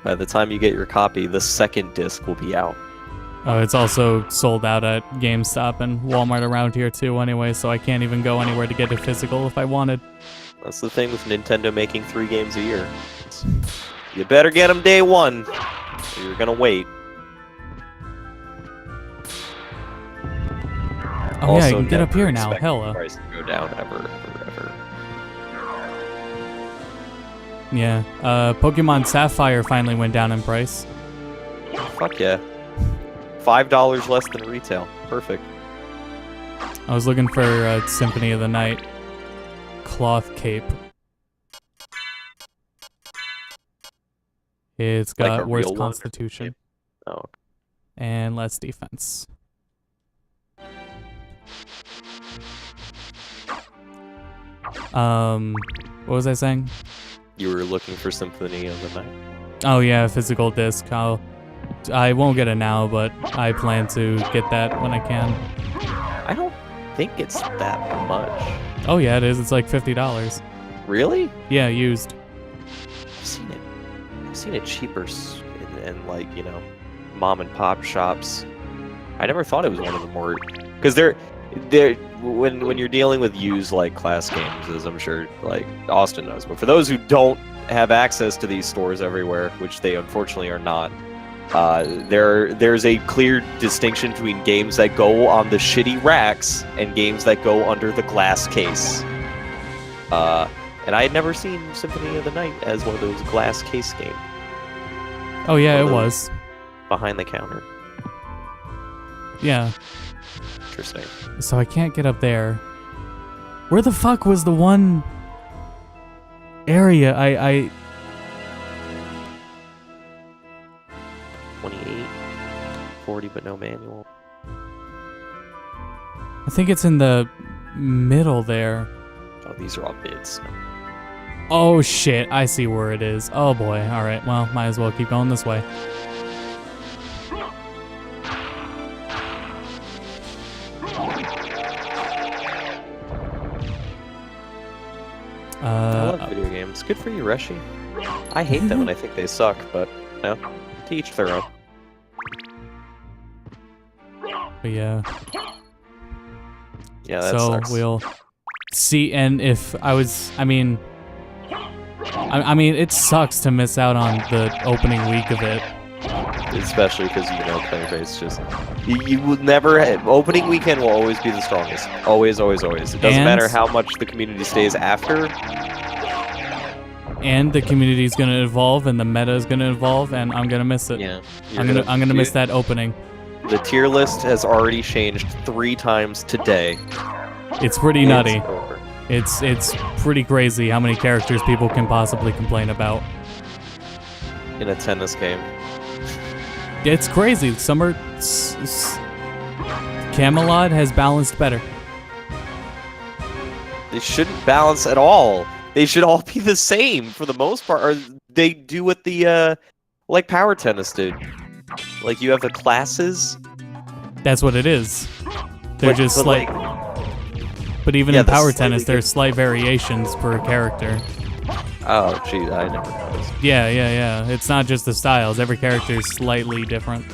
By the time you get your copy, the second disc will be out. Oh, it's also sold out at GameStop and Walmart around here too anyway, so I can't even go anywhere to get it physical if I wanted. That's the thing with Nintendo making 3 games a year. You better get them day one, or you're gonna wait. Oh Also, yeah, you can get up never here now. expect Hella. the price to go down ever. Yeah. Pokemon Sapphire finally went down in price. Fuck yeah. $5 less than retail. Perfect. I was looking for Symphony of the Night cloth cape. It's Like got a worse real one? constitution Oh. and less defense. What was I saying? You were looking for Symphony of the Night. Oh yeah, physical disc. I won't get it now, but I plan to get that when I can. I don't think it's that much. Oh yeah, it is. It's like $50. Really? Yeah, used. I've seen it cheaper in like, you know, mom and pop shops. I never thought it was one of the more, because they're when you're dealing with used like class games, as I'm sure like Austin knows, but for those who don't have access to these stores everywhere, which they unfortunately are not, there's a clear distinction between games that go on the shitty racks and games that go under the glass case. And I had never seen Symphony of the Night as one of those glass case games. Oh yeah, it was. Behind the counter. Yeah. Interesting. So I can't get up there. Where the fuck was the one area I 28, 40, but no manual. I think it's in the middle there. Oh, these are all bids. Oh shit, I see where it is. Oh boy, alright, well, might as well keep going this way. I love video games. Good for you, Reshi. I hate them and I think they suck, but, you know, to each their own. But yeah. Yeah, that So sucks. we'll see, and if I mean, it sucks to miss out on the opening week of it. Especially because, you know, player base just... You will never... Opening weekend will always be the strongest. Always, always, always. It doesn't matter how much the community stays after. And the community's gonna evolve, and the meta is gonna evolve, and I'm gonna miss it. Yeah. I'm gonna miss that opening. The tier list has already changed 3 times today. It's pretty nutty. Over. It's pretty crazy how many characters people can possibly complain about. In a tennis game. It's crazy. Camelot has balanced better. They shouldn't balance at all. They should all be the same for the most part. Or they do what the like Power Tennis did. Like you have the classes. That's what it is. They're just slight. But even in Power Tennis, there's slight variations per character. Oh, gee, I never noticed. Yeah. It's not just the styles. Every character is slightly different.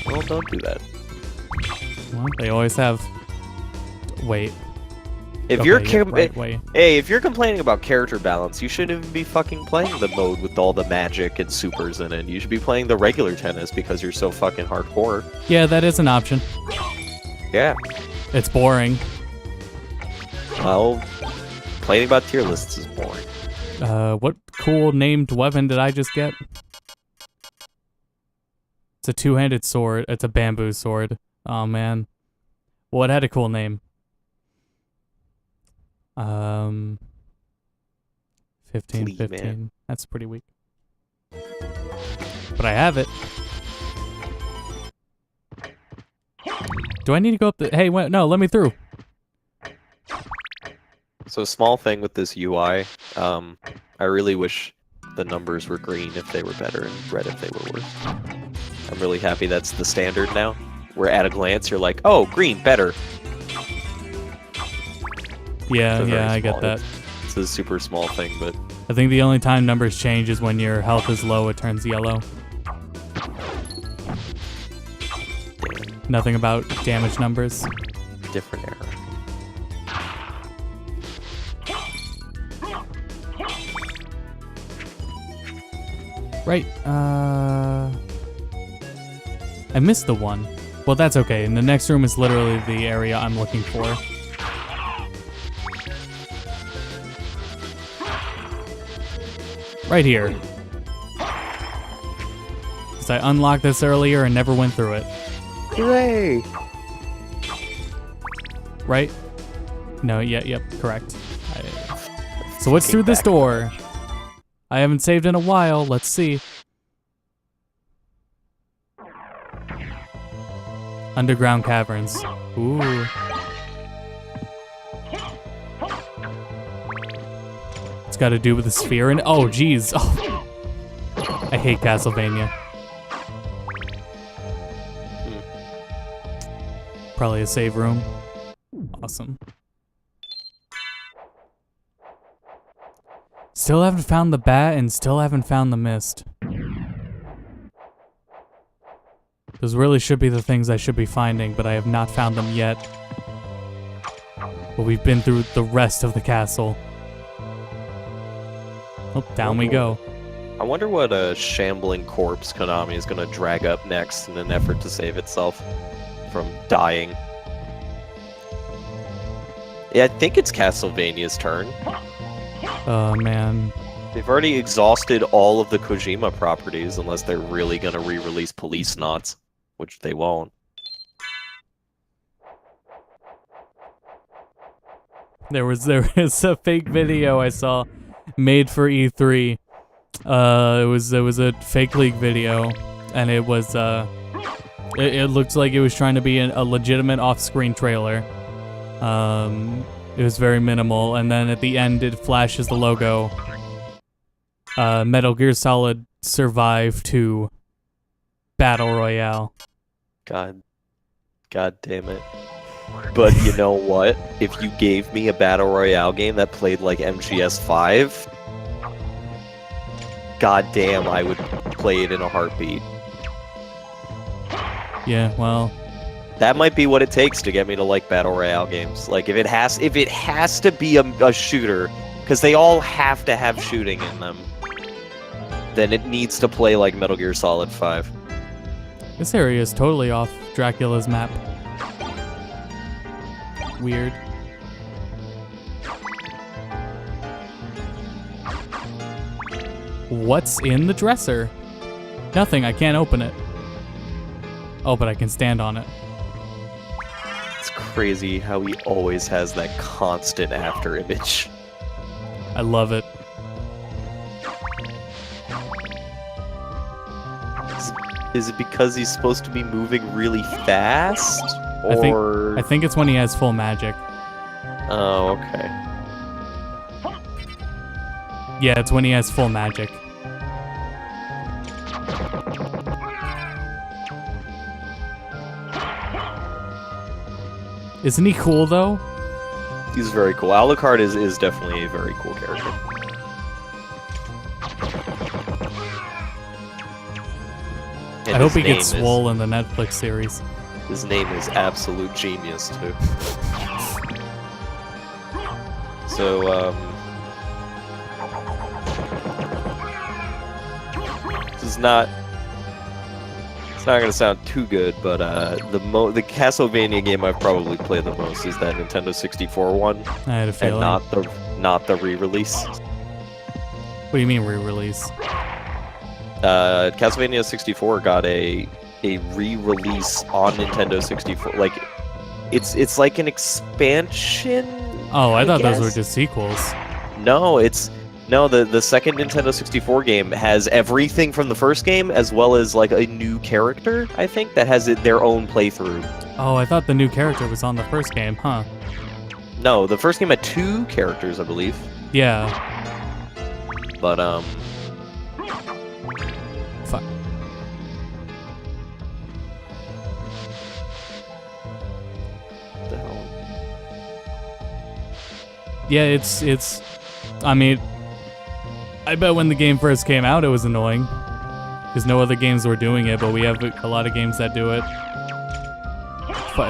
Well, don't do that. Well, they always have. Wait. If if you're complaining about character balance, you shouldn't even be fucking playing the mode with all the magic and supers in it. You should be playing the regular tennis because you're so fucking hardcore. Yeah, that is an option. Yeah. It's boring. Well, complaining about tier lists is boring. What cool named weapon did I just get? It's a two-handed sword. It's a bamboo sword. Oh man. Well, it had a cool name. 15. Man. That's pretty weak. But I have it. Do I need to go up the... Hey, wait, no, let me through. So small thing with this UI, I really wish the numbers were green if they were better and red if they were worse. I'm really happy that's the standard now, where at a glance you're like, oh, green, better. Yeah, It's a very I get small- that. It's a super small thing, but I think the only time numbers change is when your health is low, it turns yellow. Nothing about damage numbers. different error. Right, I missed the one. Well, that's okay. And the next room is literally the area I'm looking for. Right here. Because I unlocked this earlier and never went through it. Hooray! Right? No, yep, correct. So what's through this door? I haven't saved in a while. Let's see. Underground caverns. Ooh. It's got to do with the sphere and oh, geez. Oh. I hate Castlevania. Probably a save room. Awesome. Still haven't found the bat and still haven't found the mist. Those really should be the things I should be finding, but I have not found them yet. But we've been through the rest of the castle. Oh, down we go. I wonder what a shambling corpse Konami is going to drag up next in an effort to save itself from dying. Yeah, I think it's Castlevania's turn. Oh, man. They've already exhausted all of the Kojima properties, unless they're really going to re-release Police Knots, which they won't. There was a fake video I saw made for E3. It was a fake leak video, and it was it looked like it was trying to be a legitimate off-screen trailer. It was very minimal, and then at the end it flashes the logo. Metal Gear Solid Survive 2 Battle Royale. God damn it. But you know what? If you gave me a Battle Royale game that played like MGS5, god damn, I would play it in a heartbeat. Yeah, well, That might be what it takes to get me to like Battle Royale games. Like, if it has to be a shooter, because they all have to have shooting in them, then it needs to play like Metal Gear Solid 5. this area is totally off Dracula's map. Weird. What's in the dresser? Nothing, I can't open it. Oh, but I can stand on it. It's crazy how he always has that constant after image. I love it. Is it because he's supposed to be moving really fast? Or... I think it's when he has full magic. Oh, okay. Yeah, it's when he has full magic. Isn't he cool, though? He's very cool. Alucard is definitely a very cool character. And I hope his he gets name swole in the Netflix series. His name is absolute genius, too. So, this is not... It's not gonna sound too good, but the Castlevania game I've probably played the most is that Nintendo 64 one, I had a feeling. and not the re-release. What do you mean re-release? Castlevania 64 got a re-release on Nintendo 64. Like, it's like an expansion. Oh, I thought those guess? were just sequels. No, it's No, the second Nintendo 64 game has everything from the first game, as well as like a new character, I think, that has their own playthrough. Oh, I thought the new character was on the first game, huh? No, the first game had 2 characters, I believe. Yeah. But, Fuck. what the hell? Yeah, it's... I mean... I bet when the game first came out, it was annoying. Because no other games were doing it, but we have a lot of games that do it.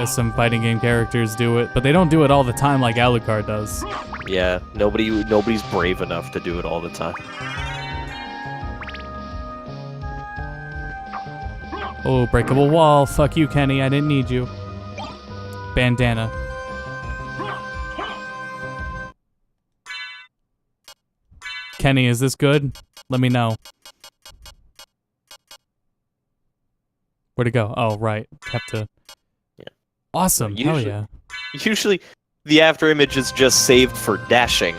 Some fighting game characters do it, but they don't do it all the time like Alucard does. Yeah, nobody's brave enough to do it all the time. Oh, breakable wall. Fuck you, Kenny. I didn't need you. Bandana. Kenny, is this good? Let me know. Where'd it go? Oh, right. Have to... Yeah. Awesome. Hell yeah. Usually, the after image is just saved for dashing,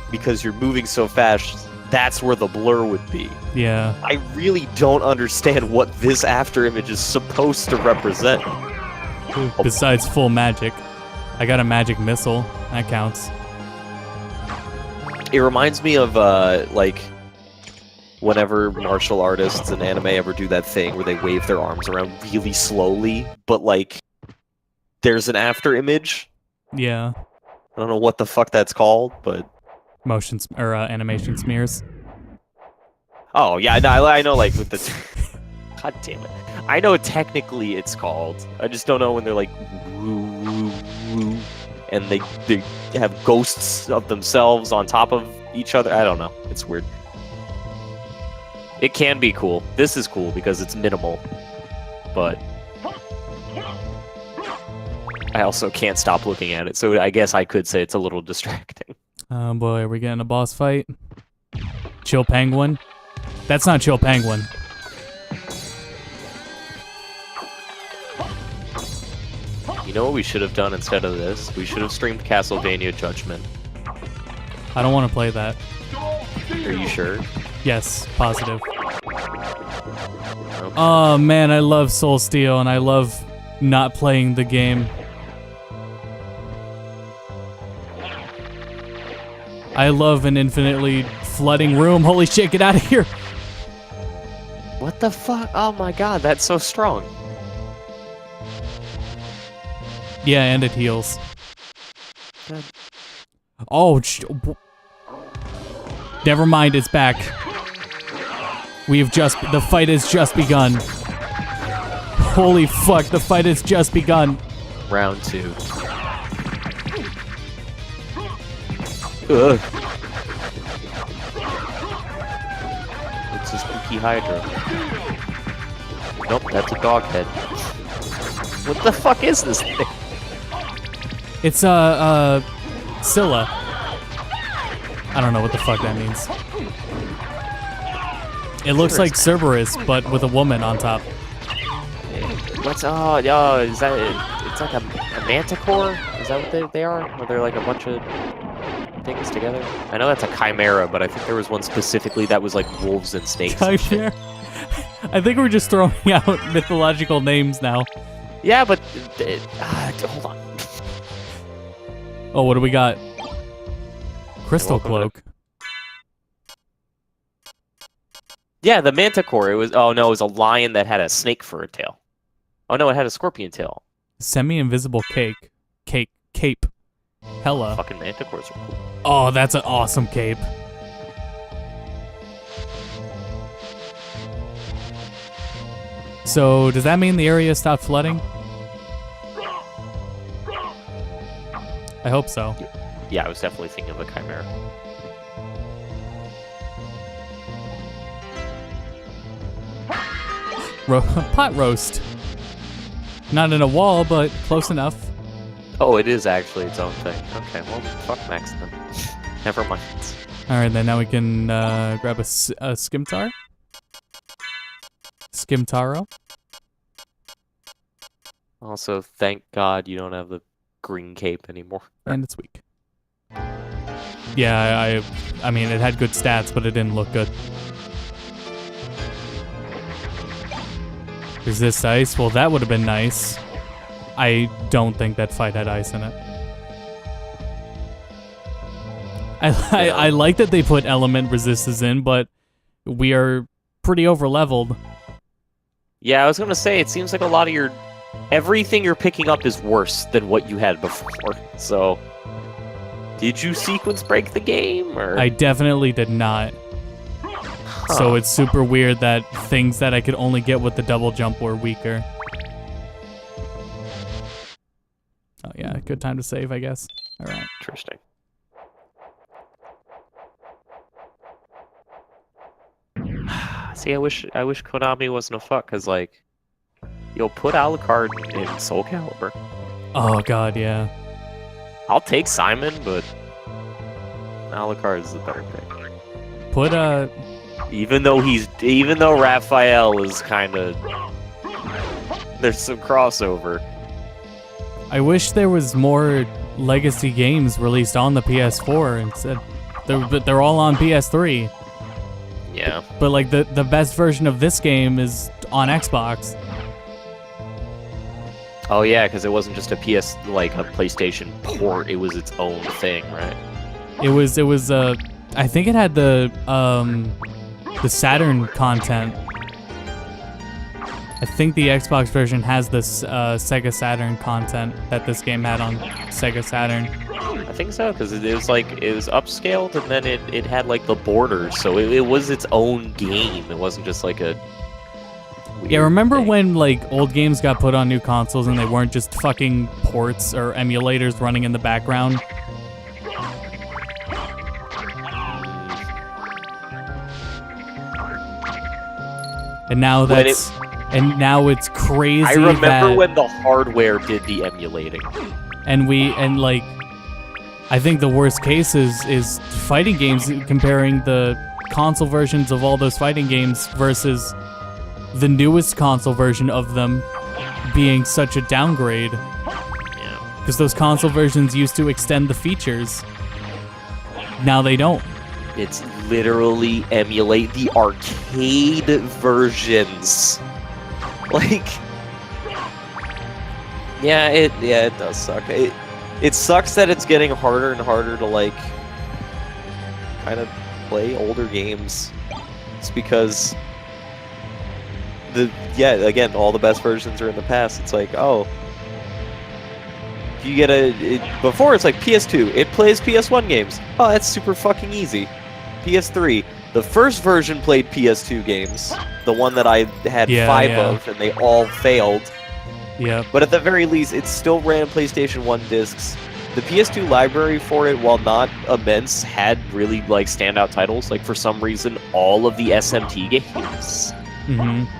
because you're moving so fast. That's where the blur would be. Yeah. I really don't understand what this after image is supposed to represent. Besides full magic. I got a magic missile. That counts. It reminds me of, like, whenever martial artists and anime ever do that thing where they wave their arms around really slowly, but, like, there's an after image. Yeah. I don't know what the fuck that's called, but... Motions or animation smears. Oh, yeah, no, I know, like, with the... God damn it. I know technically it's called. I just don't know when they're like... Woo, woo, woo, and they have ghosts of themselves on top of each other. I don't know. It's weird. It can be cool. This is cool because it's minimal. But... I also can't stop looking at it, so I guess I could say it's a little distracting. Oh boy, are we getting a boss fight? Chill Penguin? That's not Chill Penguin. You know what we should have done instead of this? We should have streamed Castlevania Judgment. I don't want to play that. Are you sure? Yes, positive. Okay. Oh man, I love Soul Steel and I love not playing the game. I love an infinitely flooding room. Holy shit, get out of here! What the fuck? Oh my god, that's so strong. Yeah, and it heals. God. Oh, never mind, it's back. The fight has just begun. Holy fuck, the fight has just begun. Round 2. Ugh. It's a spooky Hydra. Nope, that's a dog head. What the fuck is this thing? It's Scylla. I don't know what the fuck that means. It looks like Cerberus, but with a woman on top. What's is that it's like a manticore? Is that what they are? Or they're like a bunch of things together? I know that's a chimera, but I think there was one specifically that was like wolves and snakes. And shit. I think we're just throwing out mythological names now. Yeah, but hold on. Oh, what do we got? Crystal Cloak. Yeah, the manticore. It was. Oh no, it was a lion that had a snake for a tail. Oh no, it had a scorpion tail. Semi-invisible cape. Hella. Fucking manticores are cool. Oh, that's an awesome cape. So, does that mean the area stopped flooding? I hope so. Yeah, I was definitely thinking of a chimera. Pot roast. Not in a wall, but close enough. Oh, it is actually its own thing. Okay, well, fuck Max then. Never mind. Alright, then now we can grab a Skimtar. Skimtaro. Also, thank God you don't have the green cape anymore. And it's weak. Yeah, I mean, it had good stats, but it didn't look good. Resist ice? Well, that would have been nice. I don't think that fight had ice in it. I like that they put element resistance in, but we are pretty over-leveled. Yeah, I was gonna say, it seems like a lot of everything you're picking up is worse than what you had before, so... Did you sequence break the game, or...? I definitely did not. So it's super weird that things that I could only get with the double jump were weaker. Oh yeah, good time to save, I guess. Alright. Interesting. See, I wish Konami wasn't a fuck, cause like, you'll put Alucard in Soul Calibur. Oh god, yeah. I'll take Simon, but Alucard is the better pick. Put even though Raphael is kind of, there's some crossover. I wish there was more legacy games released on the PS4 instead. They're all on PS3. Yeah. But like the best version of this game is on Xbox. Oh yeah, because it wasn't just a PlayStation port. It was its own thing, right? It was I think it had the Saturn content. I think the Xbox version has this Sega Saturn content that this game had on Sega Saturn. I think so, because it was upscaled, and then it had like the borders, so it was its own game. It wasn't just like a yeah, remember when like old games got put on new consoles and they weren't just fucking ports or emulators running in the background? And now now it's crazy. I remember when the hardware did the emulating. And like, I think the worst case is fighting games, comparing the console versions of all those fighting games versus the newest console version of them being such a downgrade. Yeah. Because those console versions used to extend the features. Now they don't. It's literally emulate the arcade versions. Like, yeah, it does suck. It sucks that it's getting harder and harder to like kind of play older games. It's because again, all the best versions are in the past. It's like, oh, if you get before it's like PS2, it plays PS1 games. Oh, that's super fucking easy. PS3, the first version played PS2 games, the one that I had 5 of, and they all failed. Yeah. But at the very least, it still ran PlayStation 1 discs. The PS2 library for it, while not immense, had really like standout titles. Like for some reason, all of the SMT games. Mm-hmm.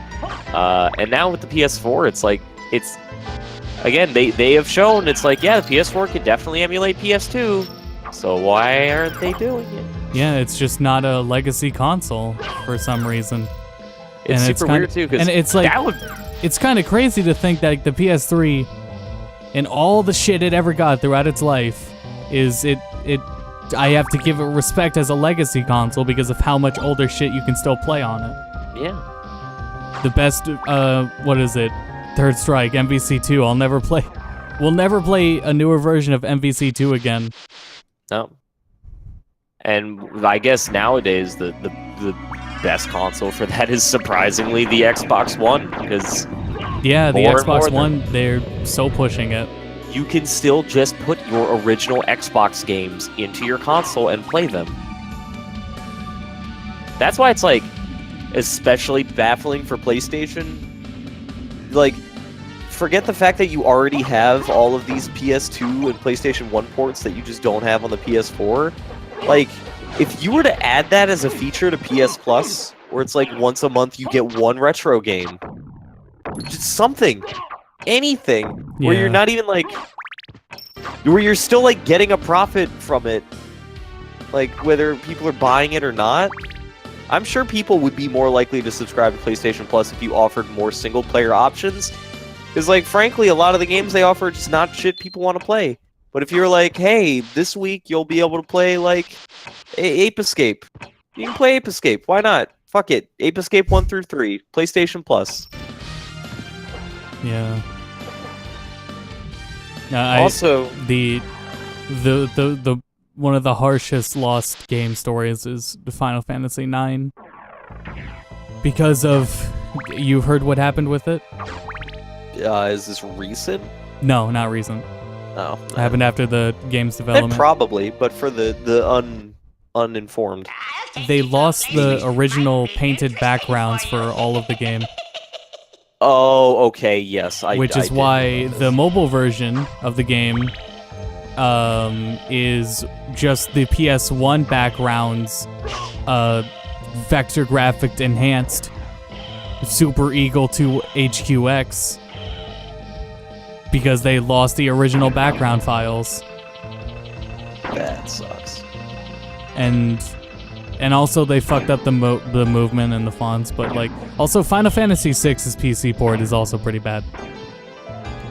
And now with the PS4, it's again, they have shown it's like, yeah, the PS4 can definitely emulate PS2. So why aren't they doing it? Yeah, it's just not a legacy console for some reason. It's super weird too, because it's like it's kind of crazy to think that the PS3 and all the shit it ever got throughout its life is I have to give it respect as a legacy console because of how much older shit you can still play on it. Yeah. The best, what is it? Third Strike, MVC2. We'll never play a newer version of MVC2 again. No. And I guess nowadays the best console for that is surprisingly the Xbox One, because yeah, the Xbox One, they're so pushing it. You can still just put your original Xbox games into your console and play them. That's why it's like especially baffling for PlayStation. Like, forget the fact that you already have all of these PS2 and PlayStation 1 ports that you just don't have on the PS4. Like, if you were to add that as a feature to PS Plus, where it's like once a month you get one retro game, just something, anything, where you're not even like, where you're still like getting a profit from it, like whether people are buying it or not, I'm sure people would be more likely to subscribe to PlayStation Plus if you offered more single-player options. Because, like, frankly, a lot of the games they offer are just not shit people want to play. But if you're like, hey, this week you'll be able to play like Ape Escape, you can play Ape Escape. Why not? Fuck it. Ape Escape 1 through 3, PlayStation Plus. Yeah. Also, the one of the harshest lost game stories is the Final Fantasy IX. Because of, you've heard what happened with it? is this recent? No, not recent. Oh. It happened after the game's Then development. probably, but for the uninformed. They lost the original painted backgrounds for all of the game. Oh, okay, yes. Which is why the mobile version of the game is just the PS1 backgrounds, vector graphic enhanced, Super Eagle 2 HQX, because they lost the original background files. That sucks. And also they fucked up the movement and the fonts, but like also Final Fantasy VI's PC port is also pretty bad.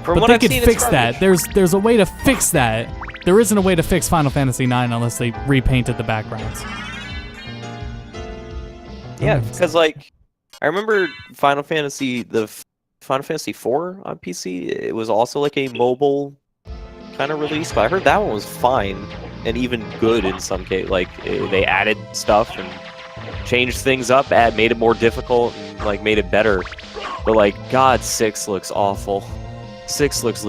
But they could fix that. There's a way to fix that. There isn't a way to fix Final Fantasy IX unless they repainted the backgrounds. Yeah, because like I remember Final Fantasy IV on PC. It was also like a mobile kind of release, but I heard that one was fine and even good in some case. Like they added stuff and changed things up, made it more difficult, and like made it better. But like, God, 6 looks awful. 6 looks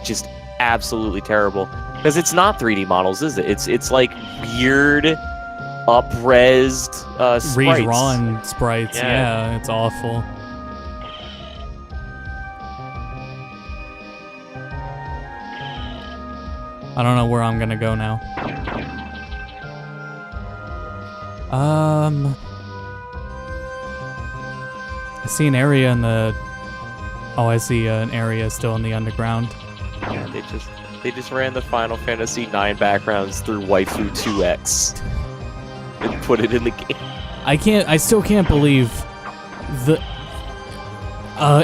just absolutely terrible because it's not 3D models, is it? It's like weird, up-resed sprites. Redrawn sprites. Yeah, it's awful. I don't know where I'm gonna go now. I see an area in the... Oh, I see an area still in the underground. Yeah, they just ran the Final Fantasy IX backgrounds through Waifu 2X and put it in the game. I still can't believe the...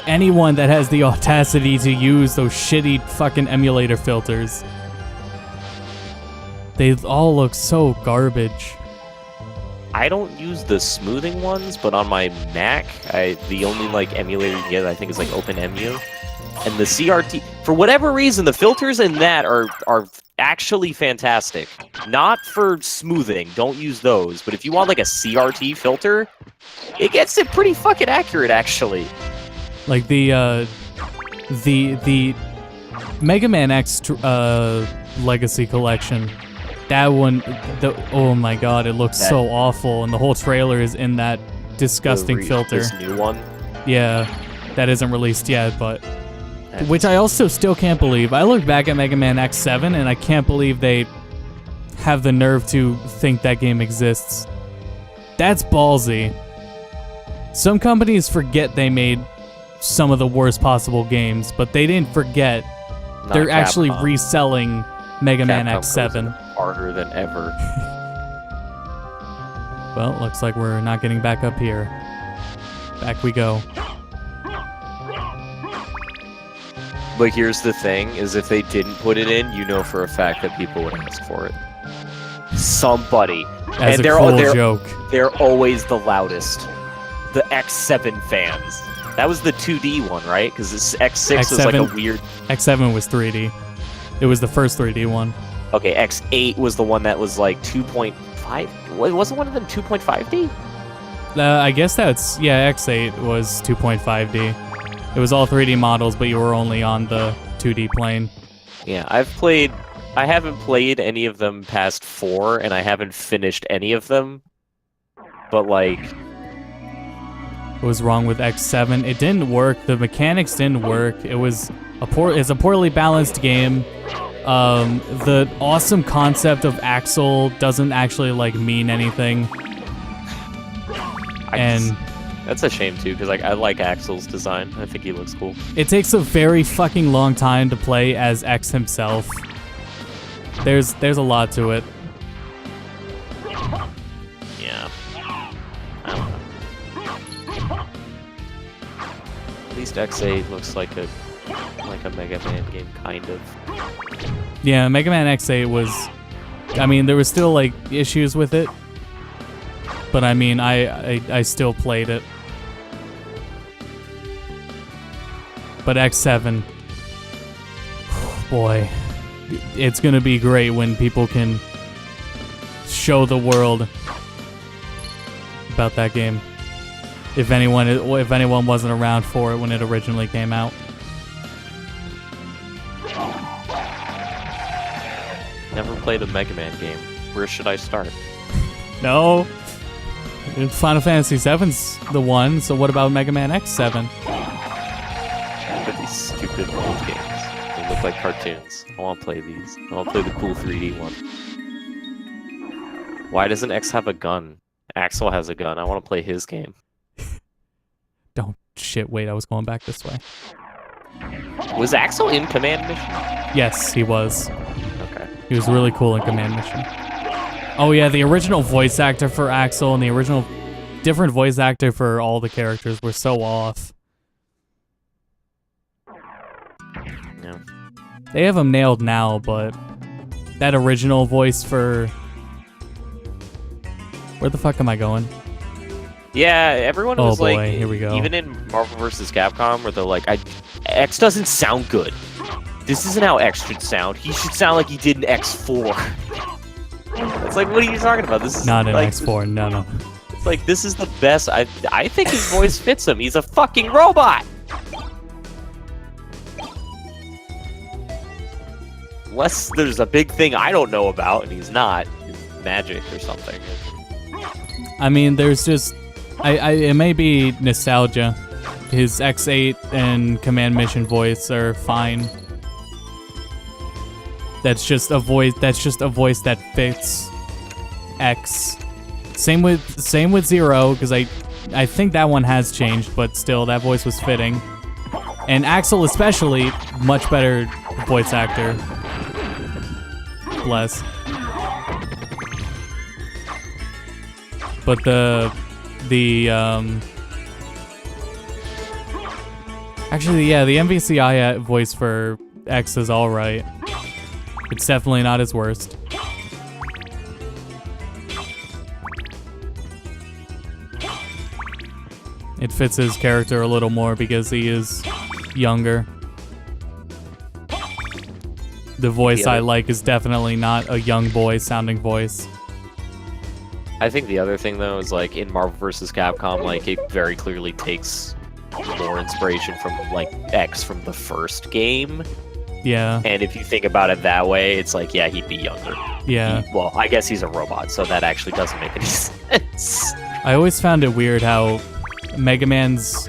anyone that has the audacity to use those shitty fucking emulator filters. They all look so garbage. I don't use the smoothing ones, but on my Mac, the only like emulator you can get, I think, is like OpenEmu. And the CRT, for whatever reason, the filters in that are actually fantastic. Not for smoothing, don't use those. But if you want like a CRT filter, it gets it pretty fucking accurate, actually. Like the Mega Man X Legacy Collection. That one, oh my god, it looks so awful, and the whole trailer is in that disgusting filter. This new one? Yeah, that isn't released yet, but... Which I also still can't believe. I look back at Mega Man X7, and I can't believe they have the nerve to think that game exists. That's ballsy. Some companies forget they made some of the worst possible games, but they didn't forget they're actually reselling Mega Man X7. Harder than ever. Well, looks like we're not getting back up here. Back we go. But here's the thing, is if they didn't put it in, you know for a fact that people would ask for it. Somebody. As and a cruel joke. They're always the loudest. The X7 fans. That was the 2D one, right? Because this X6 was like a weird... X7 was 3D. It was the first 3D one. Okay, X8 was the one that was like 2.5. Wasn't one of them 2.5D? I guess that's... Yeah, X8 was 2.5D. It was all 3D models, but you were only on the 2D plane. Yeah, I haven't played any of them past 4, and I haven't finished any of them. But like... What was wrong with X7? It didn't work. The mechanics didn't work. It's a poorly balanced game. The awesome concept of Axel doesn't actually like mean anything. That's a shame too, because like I like Axel's design. I think he looks cool. It takes a very fucking long time to play as X himself. There's a lot to it. Yeah. I don't know. At least X8 looks like a like a Mega Man game, kind of. Yeah, Mega Man X8 was... I mean, there was still, like, issues with it. But, I mean, I still played it. But X7... Boy. It's gonna be great when people can show the world about that game. If anyone wasn't around for it when it originally came out. Never played a Mega Man game. Where should I start? No. Final Fantasy VII's the one, so what about Mega Man X7? But these stupid old games. They look like cartoons. I want to play these. I want to play the cool 3D one. Why doesn't X have a gun? Axel has a gun. I want to play his game. Don't. Shit, wait, I was going back this way. Was Axel in Command Mission? Yes, he was. Okay. He was really cool in Command Mission. Oh yeah, the original voice actor for Axel and the original different voice actor for all the characters were so off. Yeah. They have him nailed now, but that original voice for... Where the fuck am I going? Yeah, everyone was boy, like, here we go. Even in Marvel vs. Capcom, where they're like, X doesn't sound good. This isn't how X should sound. He should sound like he did in X4. It's like, what are you talking about? This is Not in like, X4, no. It's like, this is the best. I think his voice fits him. He's a fucking robot. Unless there's a big thing I don't know about, and he's not. It's magic or something. I mean, there's just... it may be nostalgia. His X8 and Command Mission voice are fine. That's just a voice that fits X. Same with Zero, because I think that one has changed, but still, that voice was fitting. And Axel especially, much better voice actor. Bless. But actually, yeah, the MVCI voice for X is alright. It's definitely not his worst. It fits his character a little more because he is younger. The voice I like is definitely not a young boy sounding voice. I think the other thing, though, is, like, in Marvel vs. Capcom, like, it very clearly takes more inspiration from, like, X from the first game. Yeah. And if you think about it that way, it's like, yeah, he'd be younger. Yeah. Well, I guess he's a robot, so that actually doesn't make any sense. I always found it weird how Mega Man's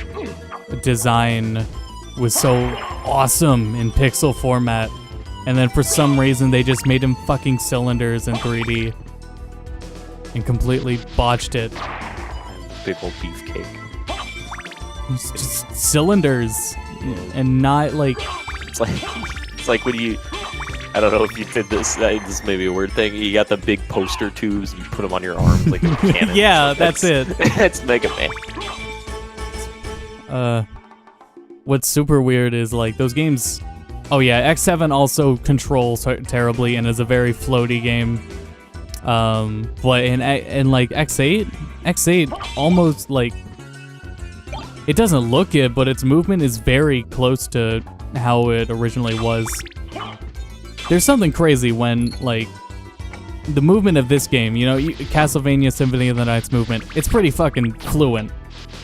design was so awesome in pixel format, and then for some reason they just made him fucking cylinders in 3D and completely botched it. Big old beefcake. It's just cylinders and not like... It's like when you... I don't know if you did this. This may be a weird thing. You got the big poster tubes and you put them on your arms like a cannon. Yeah, that's it. That's Mega Man. What's super weird is like those games... Oh yeah, X7 also controls terribly and is a very floaty game. But in like X8 almost like... It doesn't look it, but its movement is very close to how it originally was. There's something crazy when, like, the movement of this game, you know, Castlevania Symphony of the Night's movement, it's pretty fucking fluent.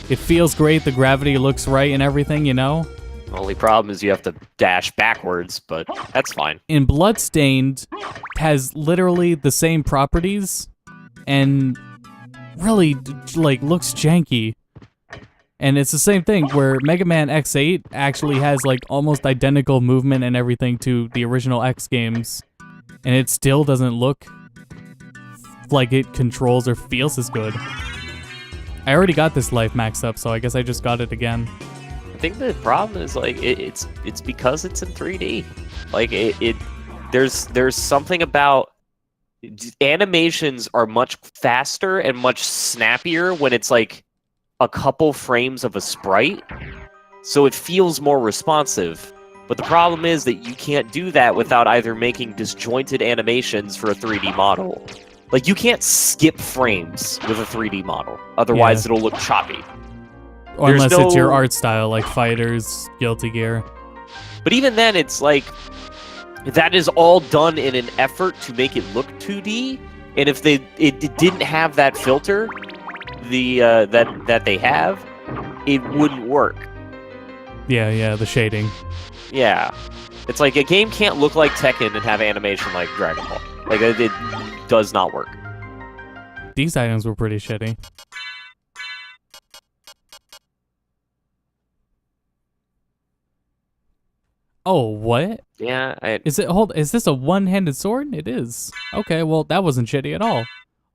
It feels great, the gravity looks right and everything, you know? Only problem is you have to dash backwards, but that's fine. In Bloodstained has literally the same properties and really, like, looks janky. And it's the same thing where Mega Man X8 actually has like almost identical movement and everything to the original X games. And it still doesn't look like it controls or feels as good. I already got this life maxed up, so I guess I just got it again. I think the problem is like it's because it's in 3D. Like there's something about animations are much faster and much snappier when it's like a couple frames of a sprite, so it feels more responsive. But the problem is that you can't do that without either making disjointed animations for a 3D model. Like, you can't skip frames with a 3D model. Otherwise, it'll look choppy. Or unless it's your art style, like Fighters, Guilty Gear. But even then, it's like, that is all done in an effort to make it look 2D. And if it didn't have that filter, that they have, it wouldn't work. Yeah, the shading. Yeah. It's like, a game can't look like Tekken and have animation like Dragon Ball. Like, it does not work. These items were pretty shitty. Oh, what? Yeah, Is this a one-handed sword? It is. Okay, well, that wasn't shitty at all.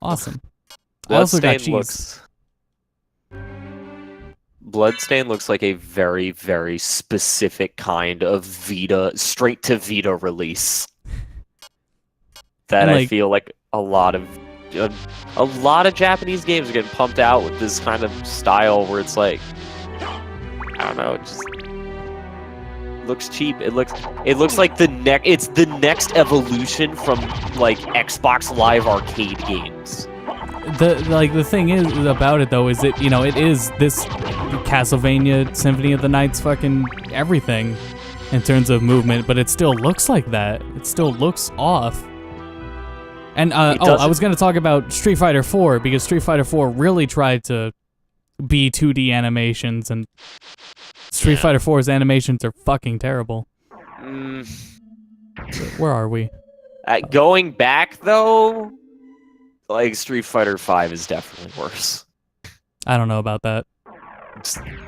Awesome. I also got cheese. Bloodstain looks like a very, very specific kind of straight to Vita release. That I feel like a lot of Japanese games are getting pumped out with this kind of style where it's like, I don't know, it just looks cheap. It looks like it's the next evolution from like Xbox Live Arcade games. The thing is about it though is that, you know, it is this Castlevania Symphony of the Night's fucking everything in terms of movement, but it still looks like that. It still looks off. And I was gonna talk about Street Fighter 4 because Street Fighter 4 really tried to be 2D animations, and Street Fighter 4's animations are fucking terrible. Where are we? Going back though, like Street Fighter 5 is definitely worse. I don't know about that.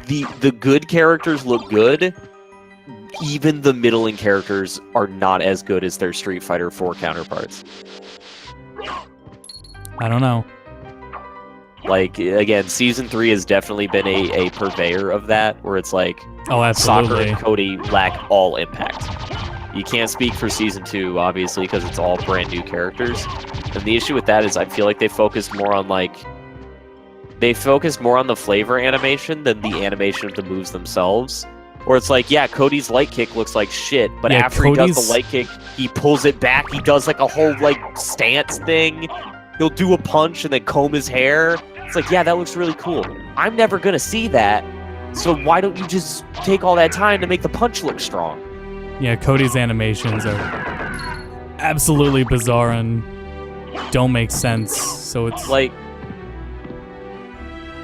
The good characters look good. Even the middling characters are not as good as their Street Fighter 4 counterparts. I don't know. Like, again, Season 3 has definitely been a purveyor of that, where it's like, oh, absolutely. Sakura and Cody lack all impact. You can't speak for Season 2, obviously, because it's all brand new characters. And the issue with that is I feel like they focused more on, the flavor animation than the animation of the moves themselves. Or it's like, yeah, Cody's light kick looks like shit, but after he does the light kick, he pulls it back, he does like a whole stance thing. He'll do a punch and then comb his hair. It's like, yeah, that looks really cool. I'm never gonna see that, so why don't you just take all that time to make the punch look strong? Yeah, Cody's animations are absolutely bizarre and don't make sense, so it's like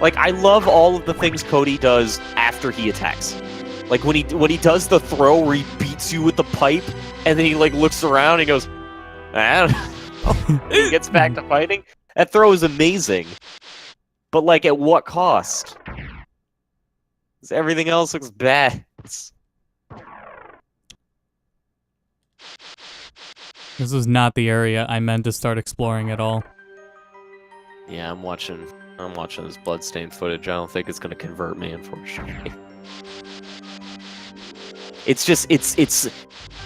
I love all of the things Cody does after he attacks. Like when he does the throw where he beats you with the pipe, and then he looks around and goes, I don't know. He gets back to fighting. That throw is amazing, but at what cost? 'Cause everything else looks bad. This was not the area I meant to start exploring at all. Yeah, I'm watching this Bloodstained footage. I don't think it's gonna convert me, unfortunately. It's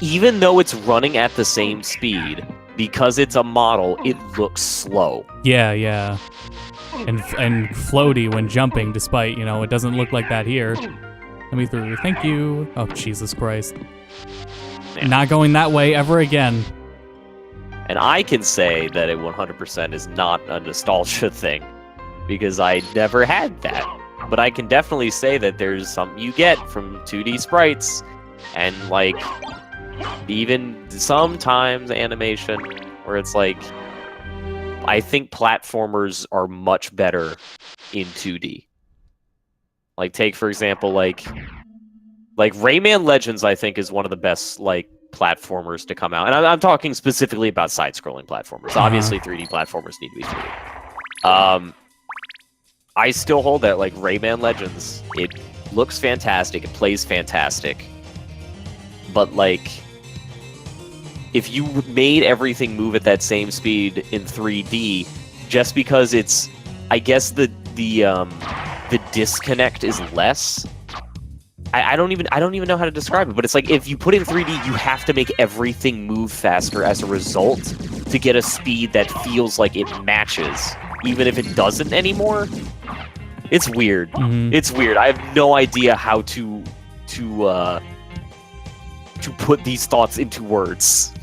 even though it's running at the same speed, because it's a model, it looks slow. Yeah. And floaty when jumping, despite, it doesn't look like that here. Let me through. Thank you. Oh, Jesus Christ. Man. Not going that way ever again. And I can say that it 100% is not a nostalgia thing, because I never had that. But I can definitely say that there's something you get from 2D sprites, and even sometimes animation, where it's I think platformers are much better in 2D. Take for example, Rayman Legends, I think, is one of the best platformers to come out, and I'm talking specifically about side-scrolling platformers. Obviously, 3D platformers need to be 3D. I still hold that Rayman Legends. It looks fantastic. It plays fantastic. But if you made everything move at that same speed in 3D, just because it's, I guess the disconnect is less. I don't even know how to describe it, but it's if you put it in 3D, you have to make everything move faster as a result to get a speed that feels like it matches, even if it doesn't anymore. It's weird. Mm-hmm. It's weird. I have no idea how to to put these thoughts into words.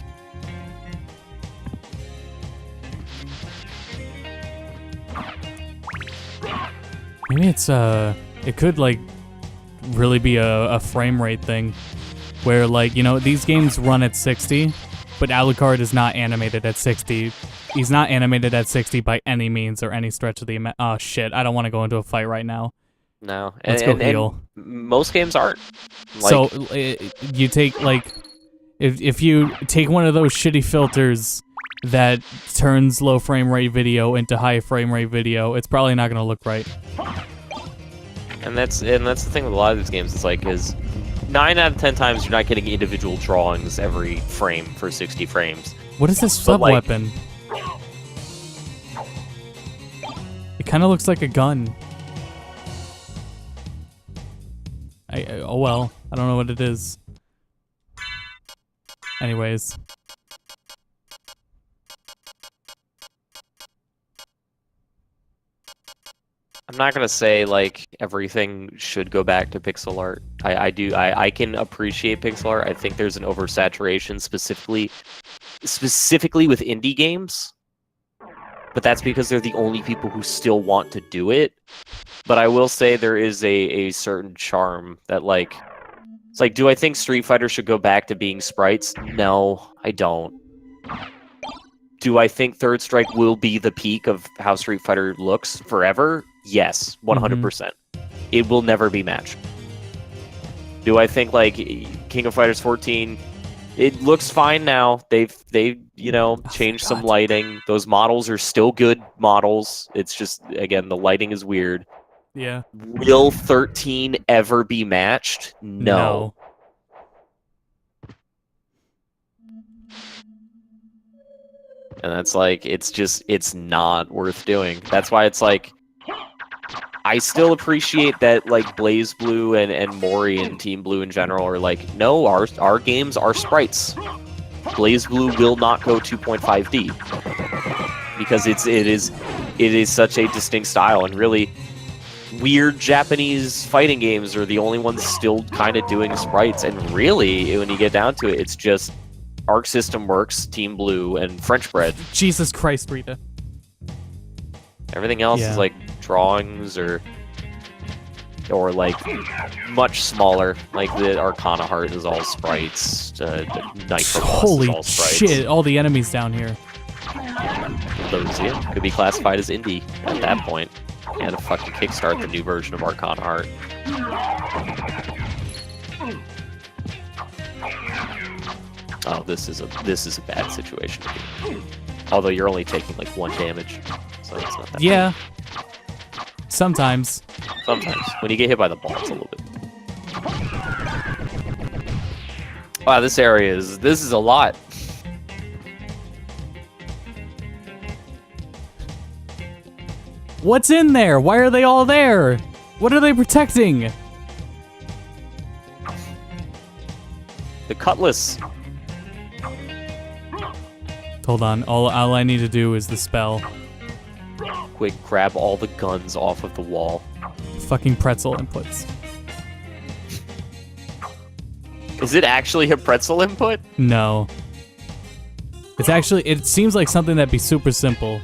Maybe it's it could like really be a frame rate thing, where like, you know, these games run at 60, but Alucard is not animated at 60. He's not animated at 60 by any means or any stretch of the oh shit, I don't want to go into a fight right now. No, Let's go heal. And most games aren't. Like, So you take like, if you take one of those shitty filters that turns low frame rate video into high frame rate video, it's probably not gonna look right. and that's the thing with a lot of these games. It's like, is 9 out of 10 times you're not getting individual drawings every frame for 60 frames. What is this But, sub like- weapon? It kind of looks like a gun. Oh well, I don't know what it is. Anyways. I'm not gonna say like everything should go back to pixel art. I can appreciate pixel art. I think there's an oversaturation specifically with indie games. But that's because they're the only people who still want to do it. But I will say there is a certain charm that, like, it's like, do I think Street Fighter should go back to being sprites? No, I don't. Do I think Third Strike will be the peak of how Street Fighter looks forever? Yes, 100%. It will never be matched. Do I think, like, King of Fighters 14, it looks fine now. They've you know, changed some lighting. Those models are still good models. It's just, again, the lighting is weird. Yeah. Will 13 ever be matched? No. And that's like, it's not worth doing. That's why it's like, I still appreciate that, like, BlazBlue and Mori and Team Blue in general are like, no, our games are sprites. BlazBlue will not go 2.5D because it is such a distinct style, and really weird Japanese fighting games are the only ones still kind of doing sprites. And really, when you get down to it, it's just Arc System Works, Team Blue, and French Bread. Jesus Christ, Rita. Everything else is like drawings or like much smaller. Like the Arcana Heart is all sprites. Nitro Holy is all sprites. shit! All the enemies down here. Those, yeah, could be classified as indie at that point. And to fucking kickstart the new version of Arcana Heart. Oh, this is a bad situation to be. Although you're only taking like 1 damage, so it's not that Yeah. Sometimes. Sometimes. When you get hit by the ball, it's a little bit. Wow, this is a lot. What's in there? Why are they all there? What are they protecting? The cutlass. Hold on. All I need to do is the spell. Quick, grab all the guns off of the wall. Fucking pretzel inputs. Is it actually a pretzel input? No. It seems like something that'd be super simple.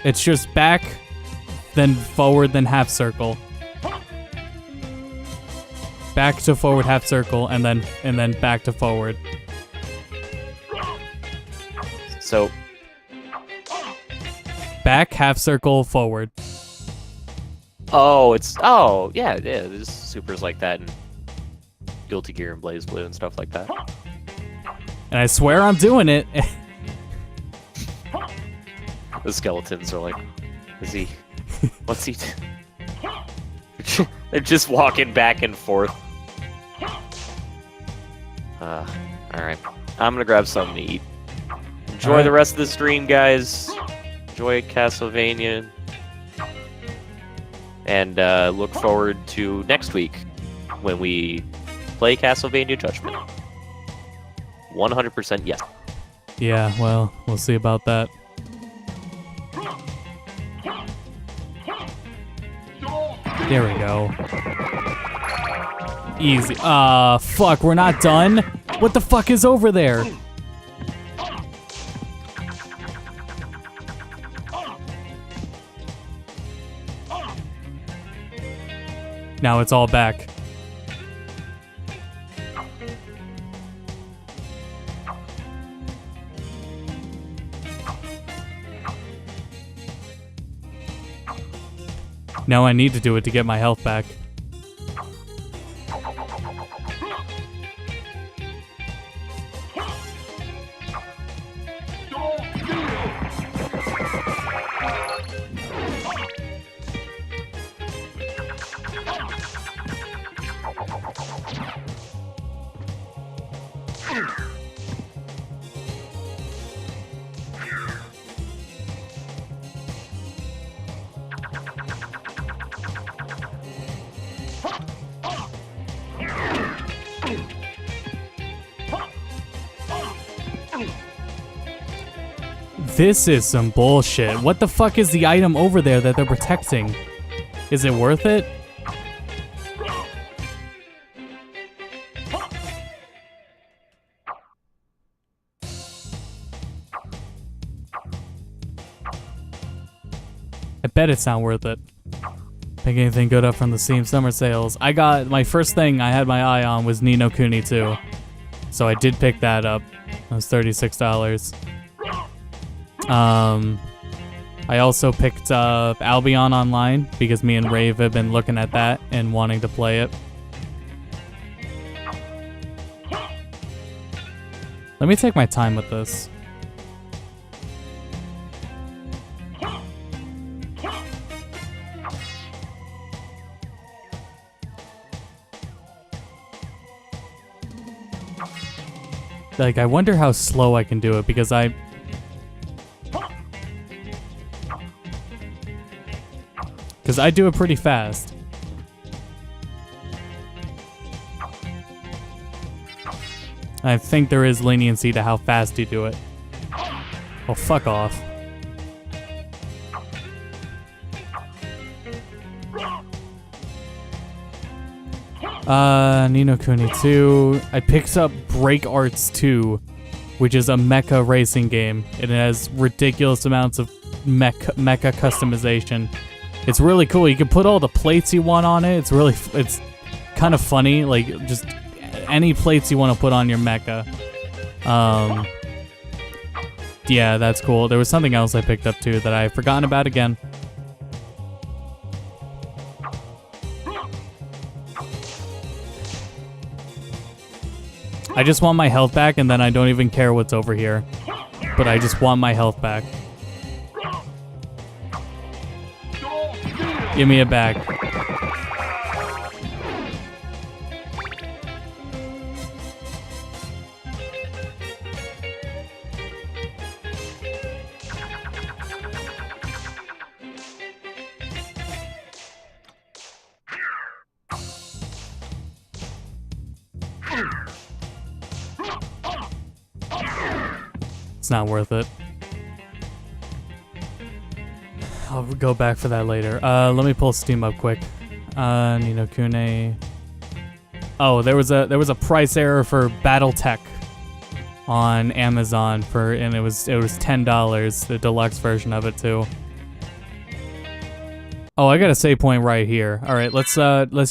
It's just back, then forward, then half circle. Back to forward, half circle, and then back to forward. So back, half circle, forward. Yeah, there's supers like that in Guilty Gear and BlazBlue and stuff like that. And I swear I'm doing it. The skeletons are like, what's he They're just walking back and forth. Alright. I'm gonna grab something to eat. Enjoy the rest of the stream, guys. Enjoy Castlevania. And look forward to next week when we play Castlevania Judgment. 100% yes. Yeah, well, we'll see about that. There we go. Easy. Fuck, we're not done? What the fuck is over there? Now it's all back. Now I need to do it to get my health back. This is some bullshit. What the fuck is the item over there that they're protecting? Is it worth it? I bet it's not worth it. Pick anything good up from the Steam summer sales. I got, my first thing I had my eye on was Ni no Kuni 2. So I did pick that up. It was $36. I also picked up Albion Online because me and Rave have been looking at that and wanting to play it. Let me take my time with this. Like, I wonder how slow I can do it because I do it pretty fast. I think there is leniency to how fast you do it. Oh, fuck off. Ni no Kuni 2. I picked up Break Arts 2, which is a mecha racing game. It has ridiculous amounts of mecha customization. It's really cool. You can put all the plates you want on it. It's kind of funny. Like, just any plates you want to put on your mecha. Yeah, that's cool. There was something else I picked up too that I've forgotten about again. I just want my health back, and then I don't even care what's over here. But I just want my health back. Give me it back. It's not worth it. I'll go back for that later. Let me pull Steam up quick. Ni no Kuni. Oh, there was a price error for BattleTech on Amazon and it was $10, the deluxe version of it too. Oh, I got a save point right here. All right, let's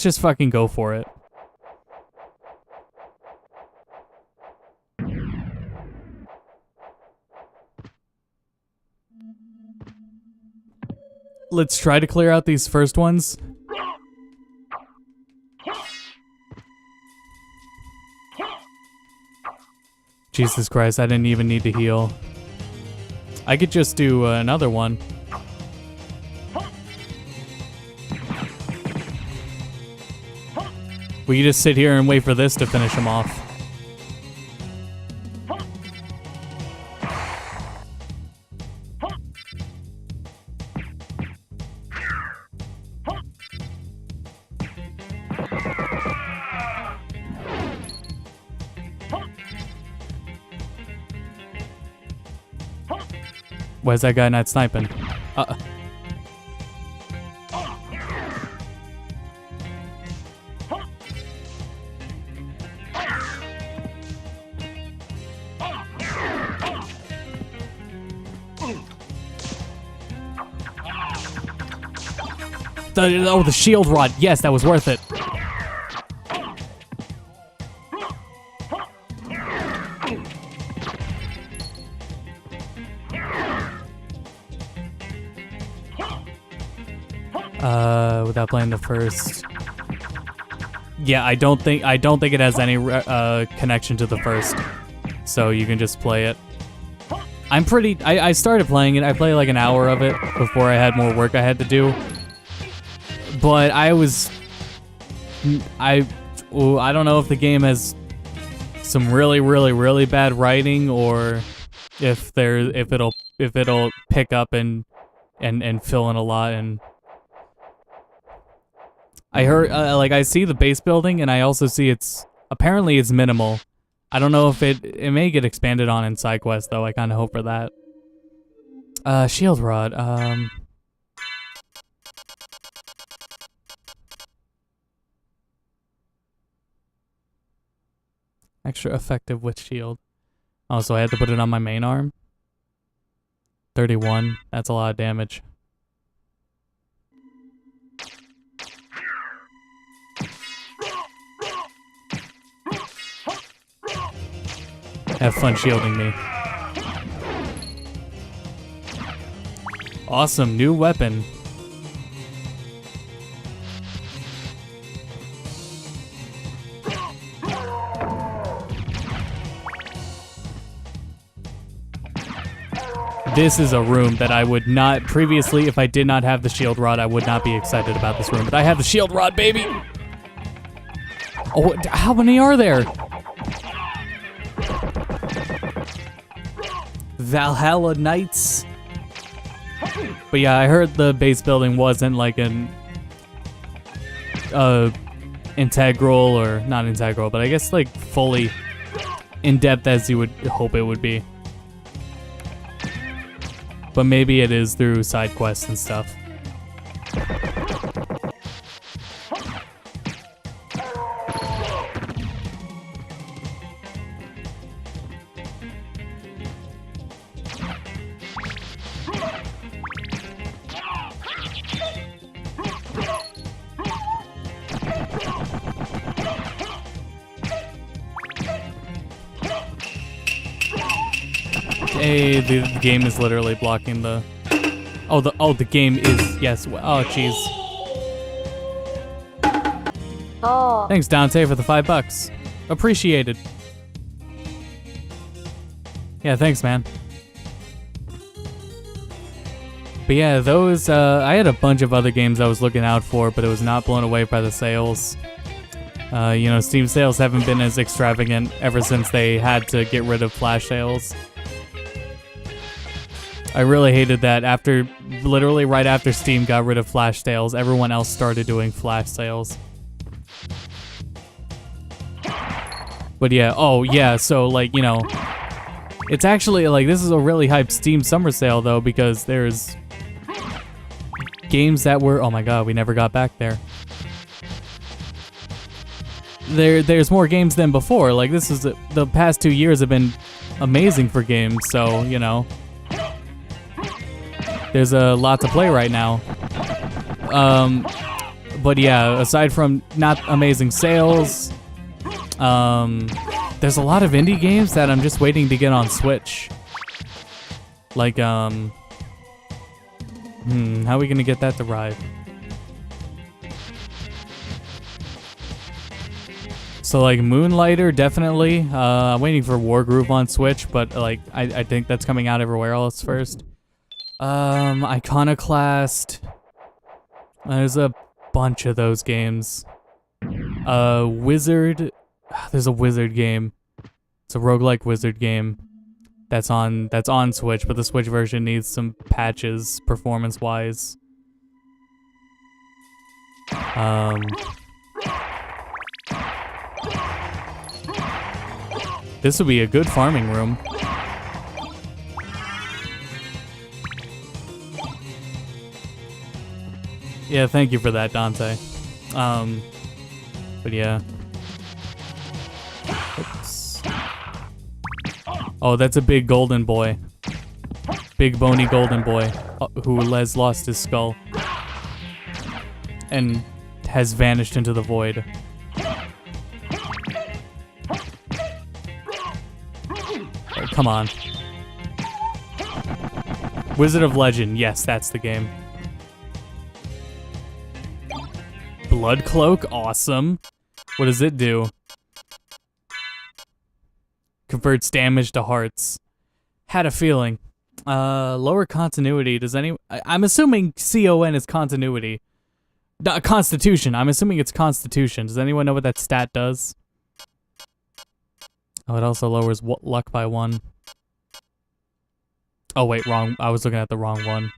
just fucking go for it. Let's try to clear out these first ones. Jesus Christ, I didn't even need to heal. I could just do another one. We could just sit here and wait for this to finish him off. Why is that guy not sniping? the shield rod. Yes, that was worth it. Without playing the first. Yeah, I don't think it has any connection to the first. So you can just play it. I started playing it. I played like an hour of it before I had more work I had to do. But I don't know if the game has some really bad writing, or if it'll pick up and fill in a lot. And I heard like I see the base building, and I also see apparently it's minimal. I don't know if it may get expanded on in side quests though. I kind of hope for that. Shield rod. Extra effective with shield. Oh, so I had to put it on my main arm. 31. That's a lot of damage. Have fun shielding me. Awesome, new weapon. This is a room that I would not, previously, if I did not have the shield rod, I would not be excited about this room. But I have the shield rod, baby! Oh, how many are there? Valhalla Knights. But yeah, I heard the base building wasn't like an integral, or not integral, but I guess like fully in depth as you would hope it would be. But maybe it is through side quests and stuff. Hey, the game is literally blocking the... the game is... Yes. Oh, jeez. Oh. Thanks, Dante, for the $5. Appreciated. Yeah, thanks, man. But yeah, those... I had a bunch of other games I was looking out for, but it was not blown away by the sales. You know, Steam sales haven't been as extravagant ever since they had to get rid of flash sales. I really hated that. Literally right after Steam got rid of flash sales, everyone else started doing flash sales. But yeah, so like, you know, it's actually like, this is a really hyped Steam summer sale though, because there's games that were, oh my god, we never got back there. There's more games than before. Like, this is the past 2 years have been amazing for games, so, you know. There's a lot to play right now. But yeah, aside from not amazing sales, there's a lot of indie games that I'm just waiting to get on Switch. Like, how are we gonna get that to ride? So like Moonlighter, definitely. I'm waiting for Wargroove on Switch, but like I think that's coming out everywhere else first. Iconoclast. There's a bunch of those games. Wizard. There's a Wizard game. It's a roguelike Wizard game. That's on Switch, but the Switch version needs some patches performance-wise. This would be a good farming room. Yeah, thank you for that, Dante. But yeah. Oops. Oh, that's a big golden boy. Big bony golden boy who has lost his skull. and has vanished into the void. Oh, come on. Wizard of Legend. Yes, that's the game. Blood Cloak. Awesome. What does it do? Converts damage to hearts. Had a feeling. Lower continuity. Does any... I'm assuming CON is continuity. Constitution. I'm assuming it's Constitution. Does anyone know what that stat does? Oh, it also lowers luck by 1. Oh, wait, wrong. I was looking at the wrong one.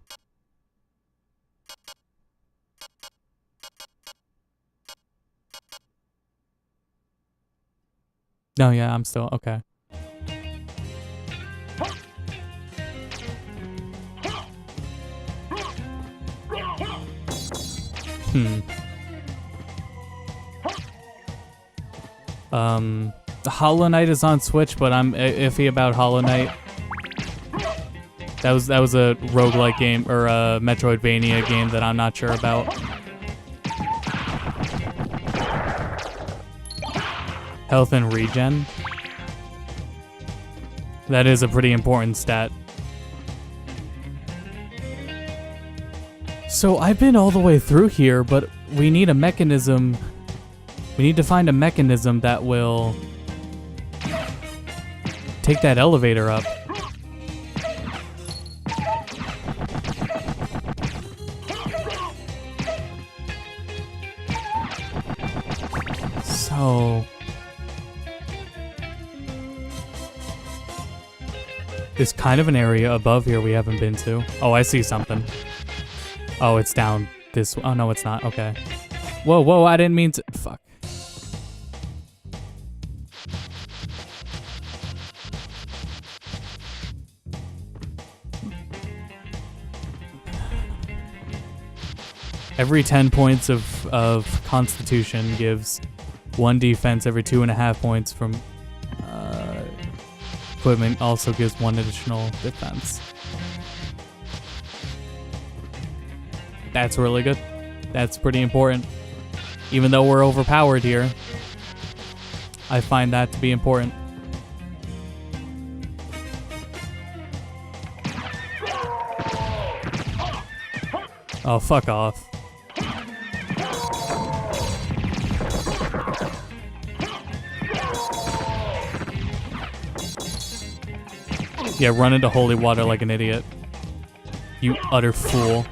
No, yeah, I'm still... Okay. Hollow Knight is on Switch, but I'm iffy about Hollow Knight. That was a roguelike game, or a Metroidvania game that I'm not sure about. Health and regen. That is a pretty important stat. So I've been all the way through here, but we need a mechanism. We need to find a mechanism that will take that elevator up. So there's kind of an area above here we haven't been to. Oh, I see something. Oh, it's down this... Oh, no, it's not. Okay. Whoa, whoa, I didn't mean to... Fuck. Every 10 points of Constitution gives 1 defense. Every 2.5 points from equipment also gives 1 additional defense. That's really good. That's pretty important. Even though we're overpowered here, I find that to be important. Oh, fuck off. Yeah, run into holy water like an idiot. You utter fool.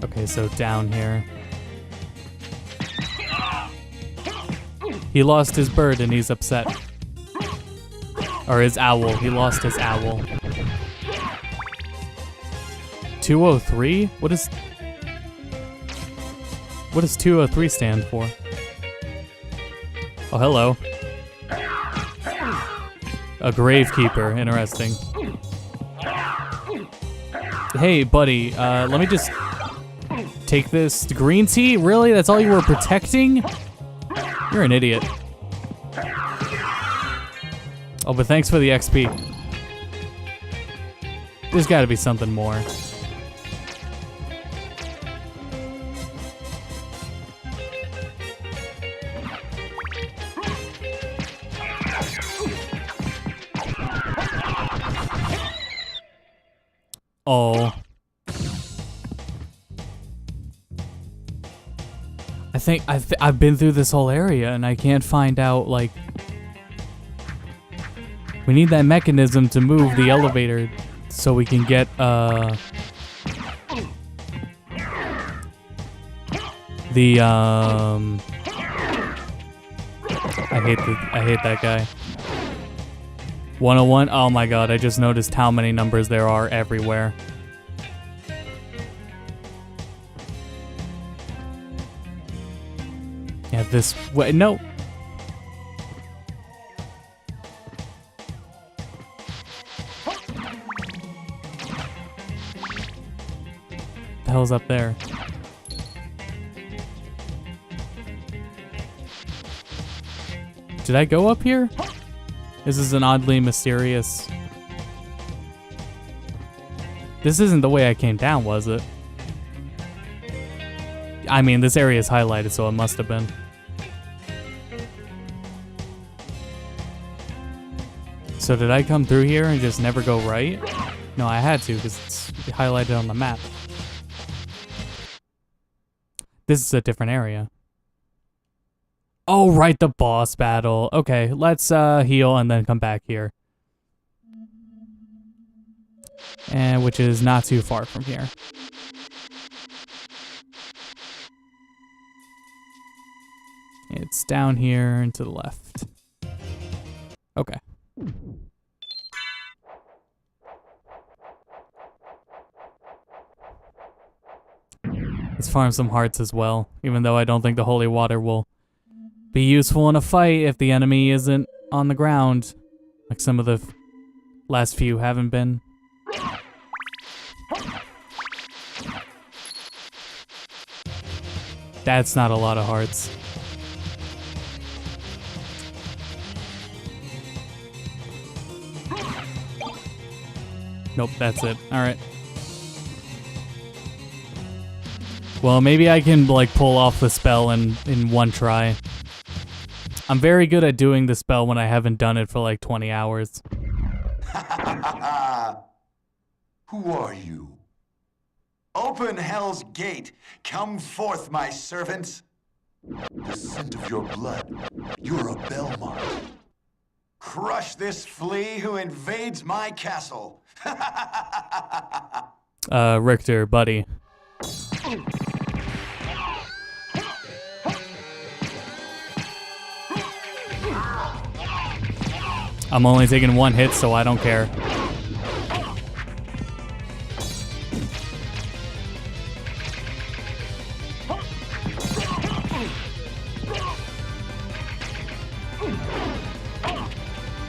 Okay, so down here. He lost his bird and he's upset. Or his owl. He lost his owl. 203? What does 203 stand for? Oh, hello. A gravekeeper. Interesting. Hey, buddy. Let me just take this green tea. Really? That's all you were protecting? You're an idiot. Oh, but thanks for the XP. There's gotta be something more. Oh. I think I've been through this whole area and I can't find out, like... We need that mechanism to move the elevator so we can get, I hate that guy. 101? Oh my god, I just noticed how many numbers there are everywhere. Yeah, this way. No. The hell's up there? Did I go up here? This is an oddly mysterious... This isn't the way I came down, was it? I mean, this area is highlighted, so it must have been. So did I come through here and just never go right? No, I had to, because it's highlighted on the map. This is a different area. Oh, right, the boss battle. Okay, let's heal and then come back here. And which is not too far from here. It's down here and to the left. Okay. Let's farm some hearts as well, even though I don't think the holy water will be useful in a fight if the enemy isn't on the ground, like some of the last few haven't been. That's not a lot of hearts. Nope, that's it. Alright. Well, maybe I can, like, pull off the spell in one try. I'm very good at doing the spell when I haven't done it for, like, 20 hours. Who are you? Open Hell's Gate. Come forth, my servants. The scent of your blood. You're a Belmont. Crush this flea who invades my castle. Richter, buddy. I'm only taking one hit, so I don't care.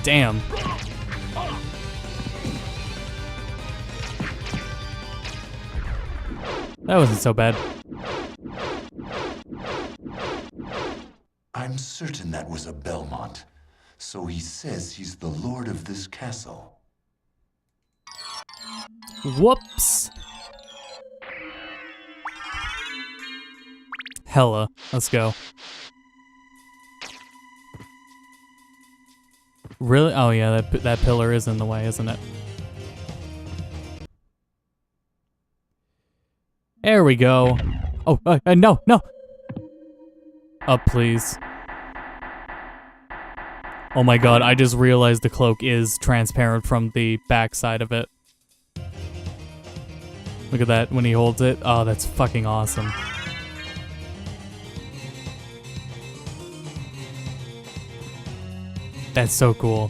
Damn. That wasn't so bad. I'm certain that was a Belmont. So he says he's the lord of this castle. Whoops. Hella. Let's go. Really? Oh yeah, that pillar is in the way, isn't it? There we go. Oh, no, no. Up, please. Oh my god, I just realized the cloak is transparent from the back side of it. Look at that when he holds it. Oh, that's fucking awesome. That's so cool.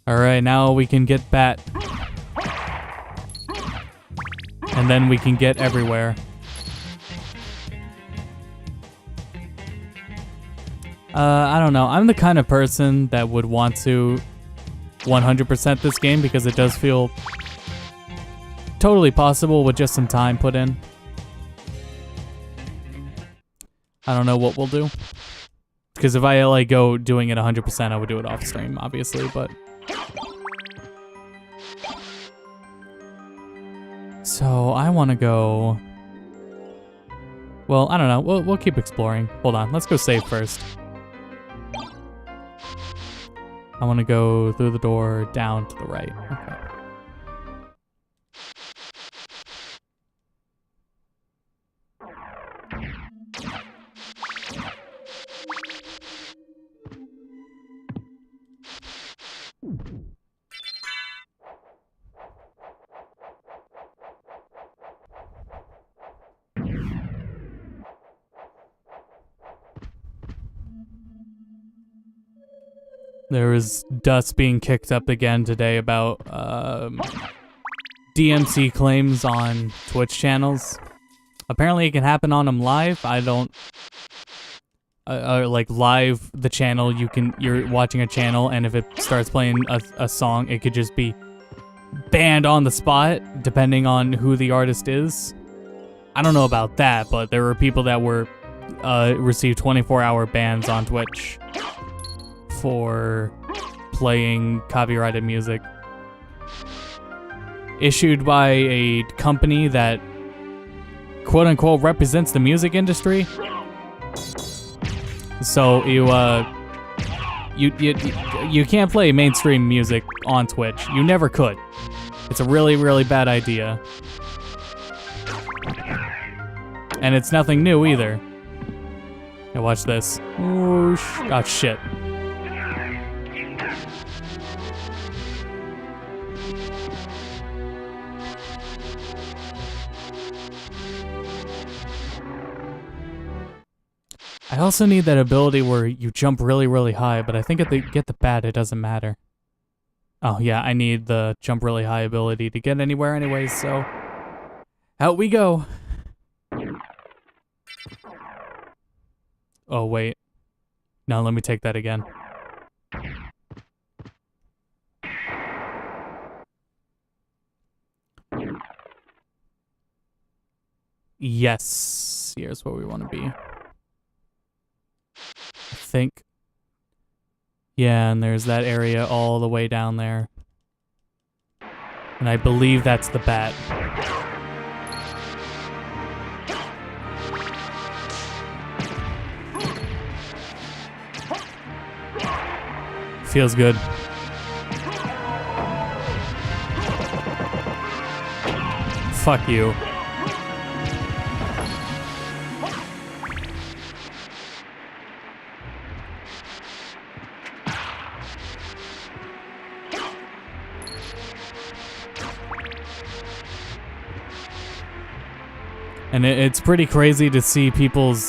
Alright, now we can get Bat. And then we can get everywhere. I don't know. I'm the kind of person that would want to 100% this game because it does feel totally possible with just some time put in. I don't know what we'll do. Because if I like go doing it 100%, I would do it off stream, obviously, but... So, I want to go... Well, I don't know. We'll keep exploring. Hold on. Let's go save first. I want to go through the door down to the right. Okay. There was dust being kicked up again today about DMC claims on Twitch channels. Apparently it can happen on them live. I don't... like live the channel, you're watching a channel and if it starts playing a song, it could just be banned on the spot, depending on who the artist is. I don't know about that, but there were people that were received 24-hour bans on Twitch for playing copyrighted music issued by a company that quote-unquote represents the music industry. So you can't play mainstream music on Twitch. You never could. It's a really, really bad idea. And it's nothing new either. Now watch this. Whoosh. Oh shit. I also need that ability where you jump really, really high, but I think if they get the bat, it doesn't matter. Oh yeah, I need the jump really high ability to get anywhere anyways, so... out we go! Oh wait. No, let me take that again. Yes, here's where we want to be. I think. Yeah, and there's that area all the way down there. And I believe that's the bat. Feels good. Fuck you. And it's pretty crazy to see people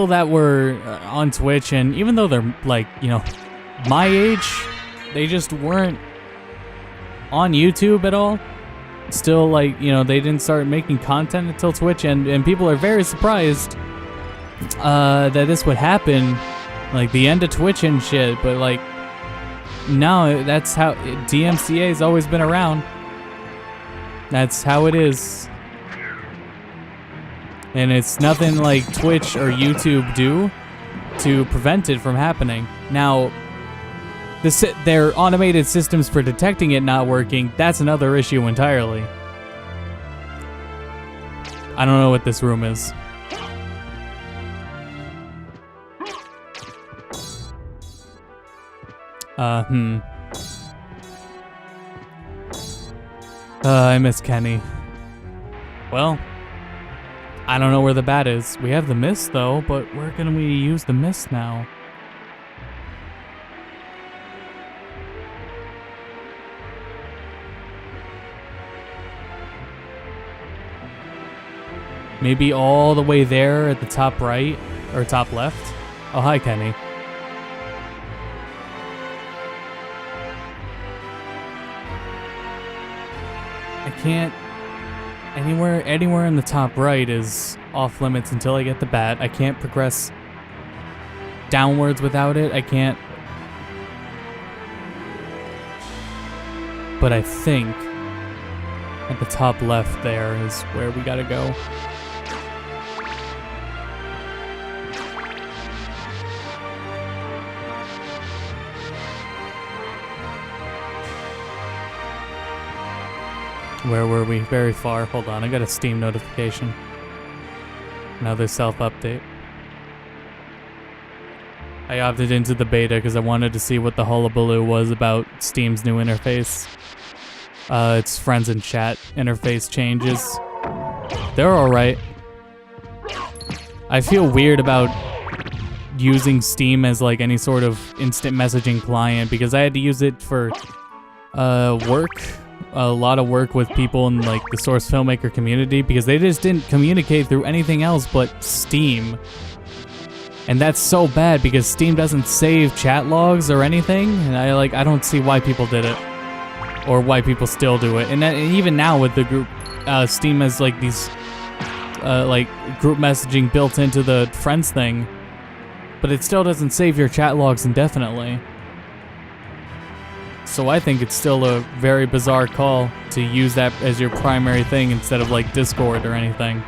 that were on Twitch, and even though they're like, you know, my age, they just weren't on YouTube at all. Still, like, you know, they didn't start making content until Twitch, and people are very surprised that this would happen, like the end of Twitch and shit. But like, no, that's how DMCA's always been around. That's how it is. And it's nothing like Twitch or YouTube do to prevent it from happening. Now, their automated systems for detecting it not working, that's another issue entirely. I don't know what this room is. I miss Kenny. Well, I don't know where the bat is. We have the mist though, but where can we use the mist now? Maybe all the way there at the top right or top left? Oh, hi, Kenny. I can't... Anywhere in the top right is off limits until I get the bat. I can't progress downwards without it. I can't... But I think at the top left there is where we gotta go. Where were we? Very far. Hold on, I got a Steam notification. Another self-update. I opted into the beta because I wanted to see what the hullabaloo was about Steam's new interface. It's friends and chat interface changes. They're alright. I feel weird about using Steam as like any sort of instant messaging client because I had to use it for work. A lot of work with people in like the Source Filmmaker community because they just didn't communicate through anything else but Steam. And that's so bad because Steam doesn't save chat logs or anything, and I don't see why people did it or why people still do it. And even now with the group, Steam has like these like group messaging built into the friends thing, but it still doesn't save your chat logs indefinitely. So I think it's still a very bizarre call to use that as your primary thing instead of like Discord or anything.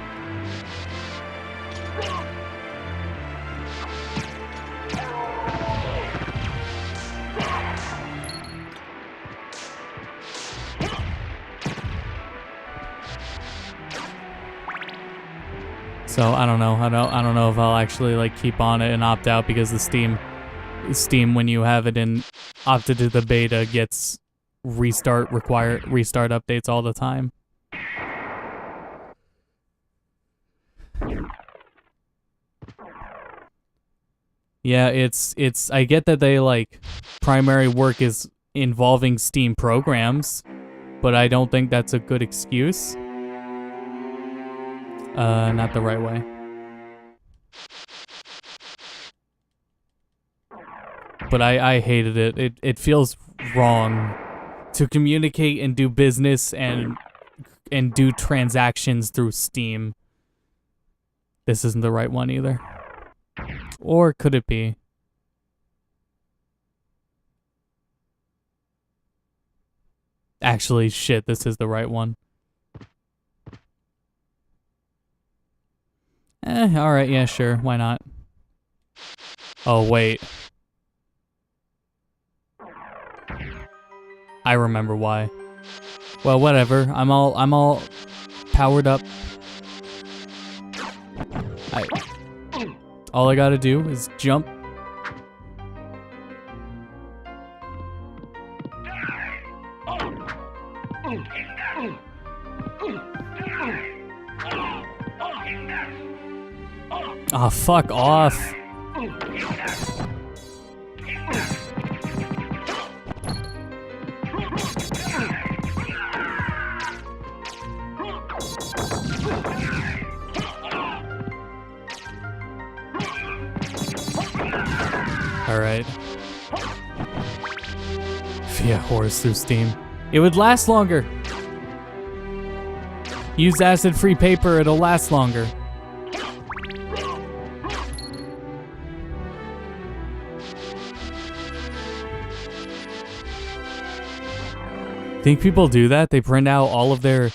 So I don't know. I don't know if I'll actually like keep on it and opt out because the Steam when you have it in opted to the beta gets restart updates all the time. Yeah, it's I get that they like primary work is involving Steam programs, but I don't think that's a good excuse. Not the right way. But I hated it. It feels wrong to communicate and do business and do transactions through Steam. This isn't the right one either. Or could it be? Actually, shit, this is the right one. Alright, yeah, sure, why not? Oh, wait. I remember why. Well, whatever. I'm all powered up. All I gotta do is jump. Ah, fuck off. Alright. Yeah, horse through Steam. It would last longer. Use acid-free paper, it'll last longer. Think people do that? They print out all of their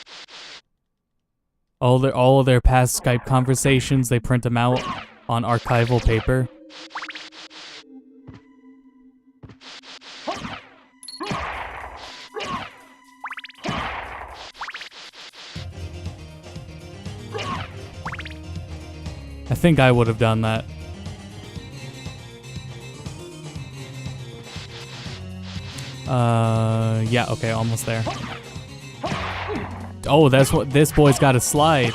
past Skype conversations, they print them out on archival paper. I think I would have done that. Yeah, okay, almost there. Oh, that's what this boy's got to slide.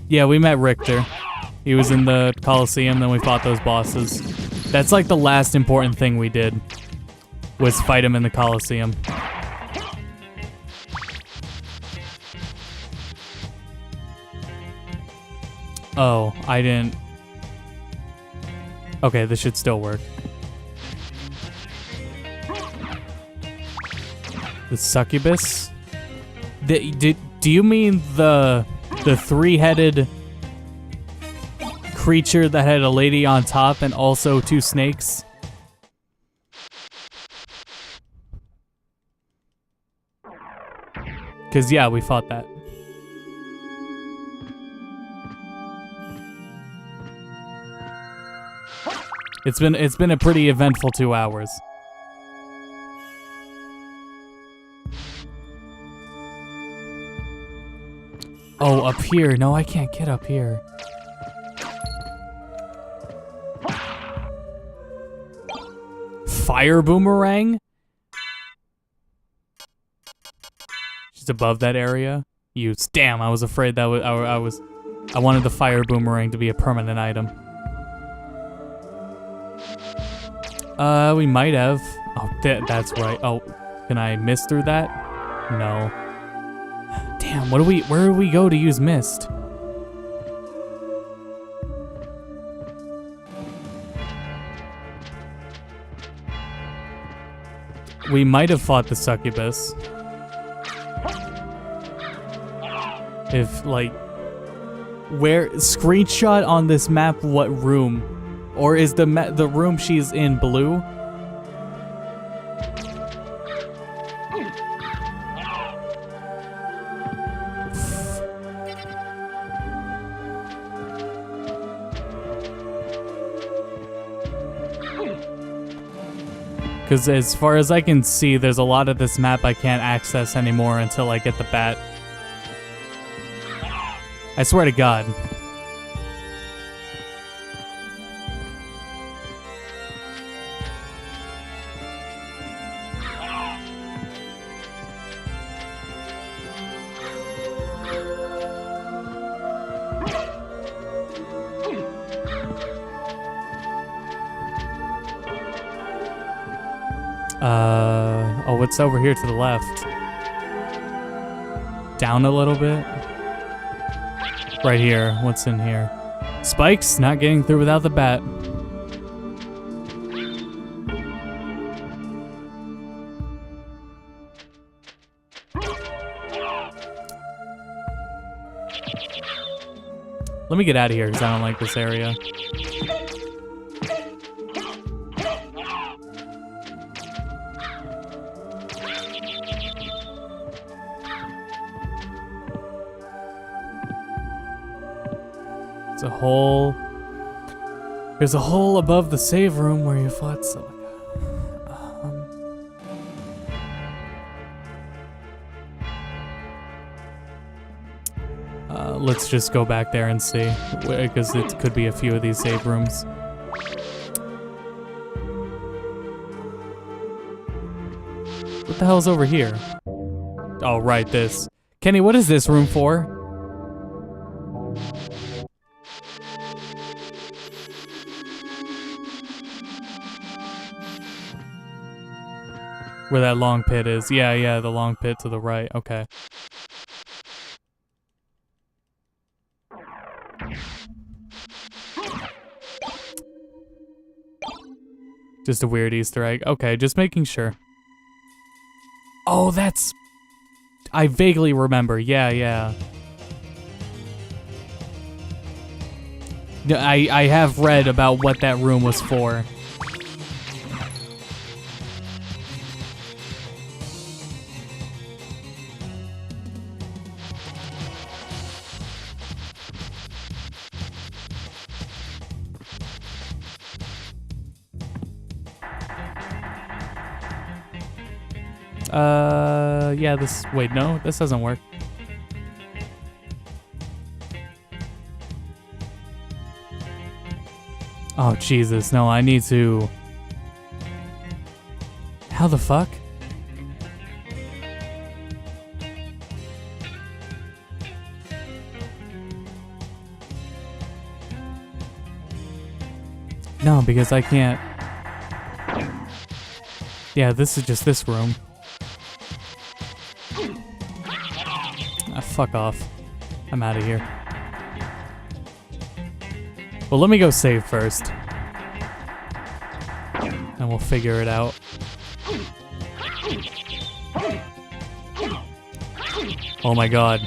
Yeah, we met Richter. He was in the Coliseum, then we fought those bosses. That's like the last important thing we did, was fight him in the Coliseum. Oh, I didn't... Okay, this should still work. The succubus? Do you mean the three-headed creature that had a lady on top and also two snakes? Cause yeah, we fought that. It's been a pretty eventful 2 hours. Oh, up here. No, I can't get up here. Fire boomerang? Just above that area. Use. Damn, I was afraid that I wanted the fire boomerang to be a permanent item. We might have. Oh, that's right. Oh, can I miss through that? No. Damn, where do we go to use mist? We might have fought the succubus. If, like, screenshot on this map what room? Or is the room she's in blue? Because as far as I can see, there's a lot of this map I can't access anymore until I get the bat. I swear to God. Oh, what's over here to the left? Down a little bit? Right here, what's in here? Spikes, not getting through without the bat. Let me get out of here because I don't like this area. A hole. There's a hole above the save room where you fought Silica. Let's just go back there and see, because it could be a few of these save rooms. What the hell's over here? Oh, right, this. Kenny, what is this room for? Where that long pit is. Yeah, the long pit to the right. Okay. Just a weird Easter egg. Okay, just making sure. Oh, that's... I vaguely remember. Yeah. I have read about what that room was for. Yeah, this... Wait, no, this doesn't work. Oh, Jesus, no, I need to... How the fuck? No, because I can't... Yeah, this is just this room. Ah, fuck off. I'm out of here. Well, let me go save first. And we'll figure it out. Oh my god.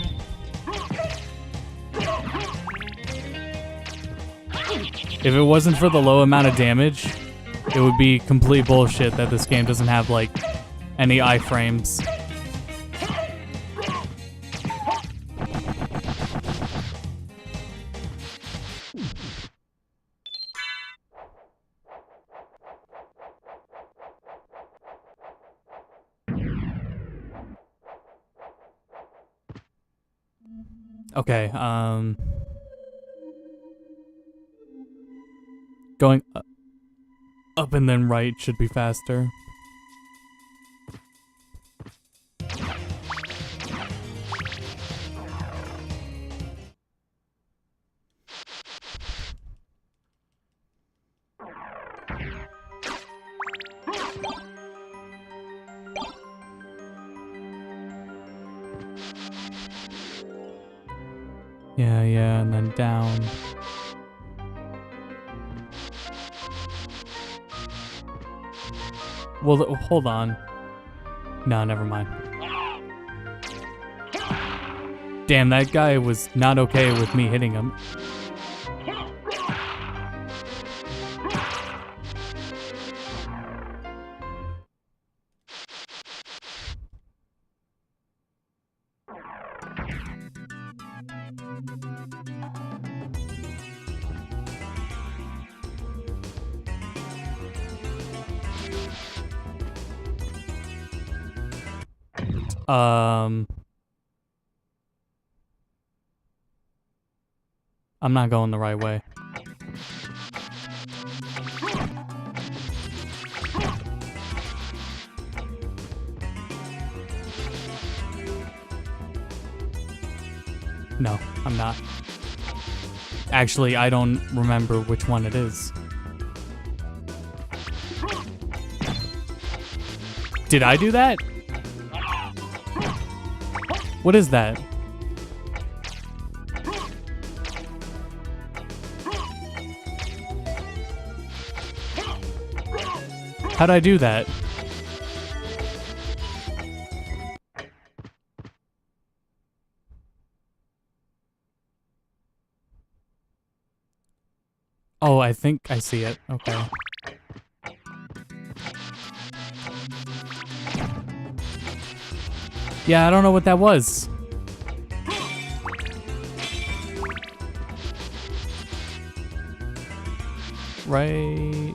If it wasn't for the low amount of damage, it would be complete bullshit that this game doesn't have, like, any iframes. Okay, going up and then right should be faster. Yeah, and then down. Well, hold on. No, never mind. Damn, that guy was not okay with me hitting him. I'm not going the right way. No, I'm not. Actually, I don't remember which one it is. Did I do that? What is that? How'd I do that? Oh, I think I see it. Okay. Yeah, I don't know what that was. Right.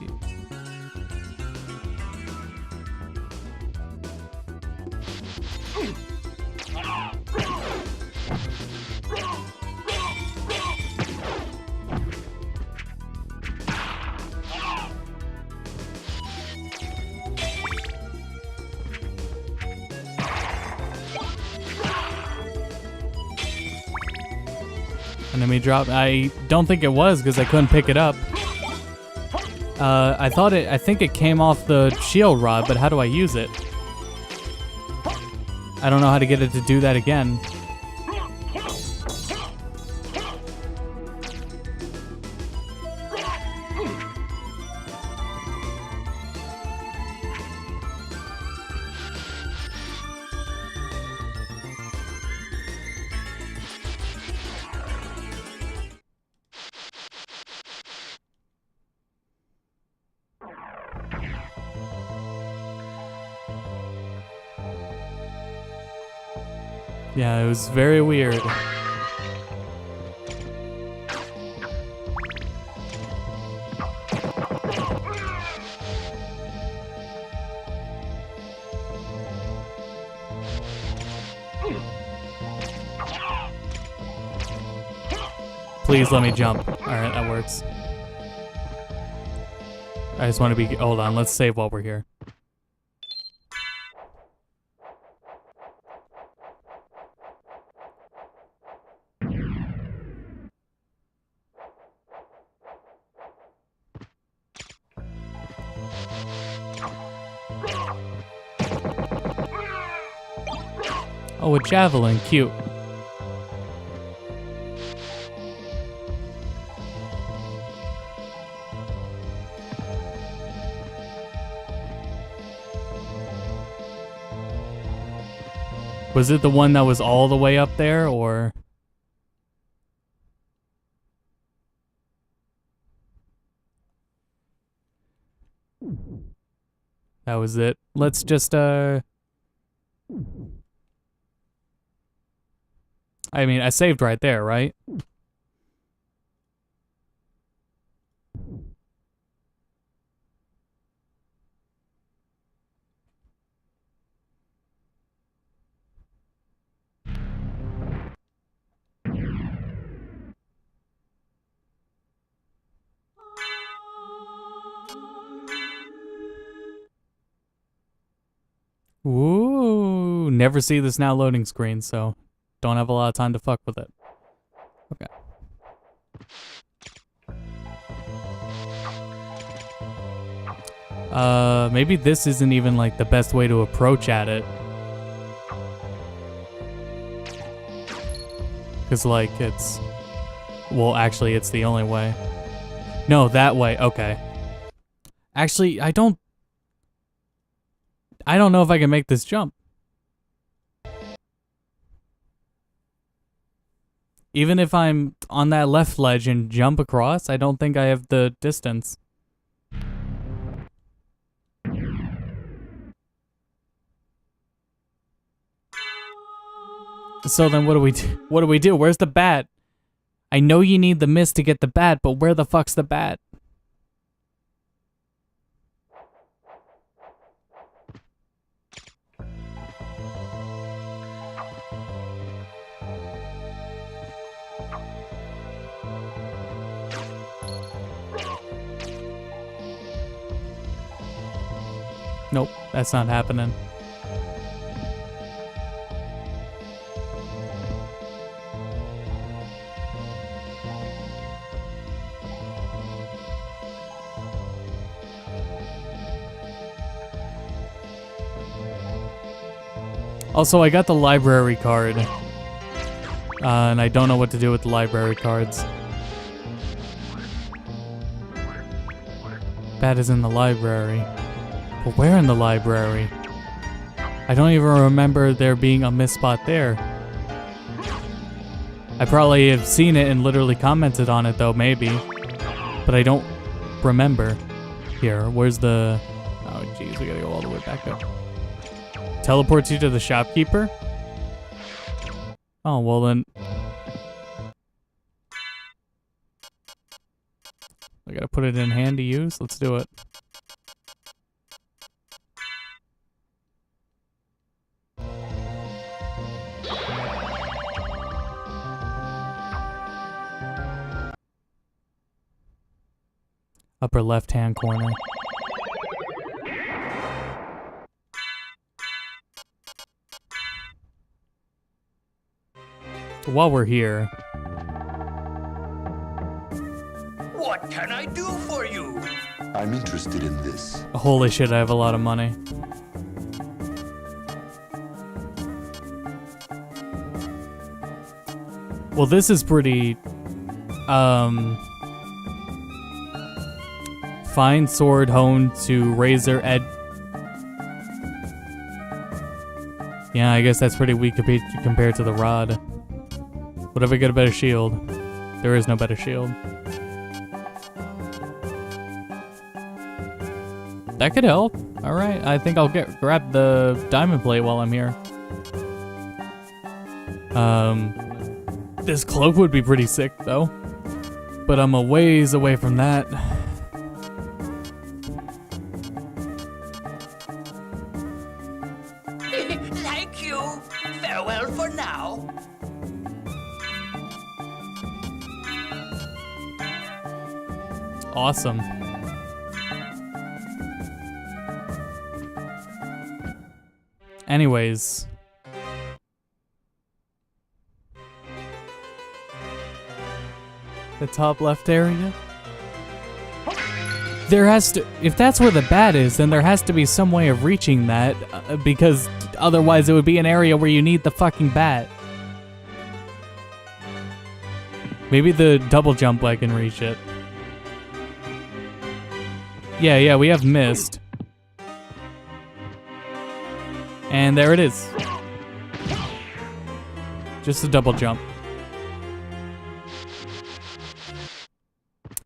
Enemy drop. I don't think it was because I couldn't pick it up. I think it came off the shield rod, but how do I use it? I don't know how to get it to do that again. Yeah, it was very weird. Please let me jump. Alright, that works. I just want to be... Hold on, let's save while we're here. Oh, a javelin. Cute. Was it the one that was all the way up there, or...? That was it. Let's just, I mean, I saved right there, right? Ooh, never see this now loading screen, so don't have a lot of time to fuck with it. Okay. Maybe this isn't even like the best way to approach at it. Cause like it's, well actually it's the only way. No, that way, okay. Actually, I don't know if I can make this jump. Even if I'm on that left ledge and jump across, I don't think I have the distance. So then what do we do? What do we do? Where's the bat? I know you need the mist to get the bat, but where the fuck's the bat? Nope, that's not happening. Also, I got the library card. And I don't know what to do with the library cards. Bat is in the library. But where in the library? I don't even remember there being a missed spot there. I probably have seen it and literally commented on it though, maybe. But I don't remember. Here, where's the... Oh jeez, we gotta go all the way back up. Teleports you to the shopkeeper? Oh, well then... I gotta put it in hand to use? Let's do it. Upper left-hand corner. While we're here... What can I do for you? I'm interested in this. Holy shit, I have a lot of money. Well, this is pretty... Fine sword honed to razor edge. Yeah, I guess that's pretty weak compared to the rod. What if I get a better shield? There is no better shield. That could help. Alright, I think I'll grab the diamond plate while I'm here. This cloak would be pretty sick though. But I'm a ways away from that. Thank you. Farewell for now. Awesome. Anyways. The top left area? There has to, if that's where the bat is, then there has to be some way of reaching that, because otherwise it would be an area where you need the fucking bat. Maybe the double jump I can reach it. Yeah, we have missed. And there it is. Just a double jump.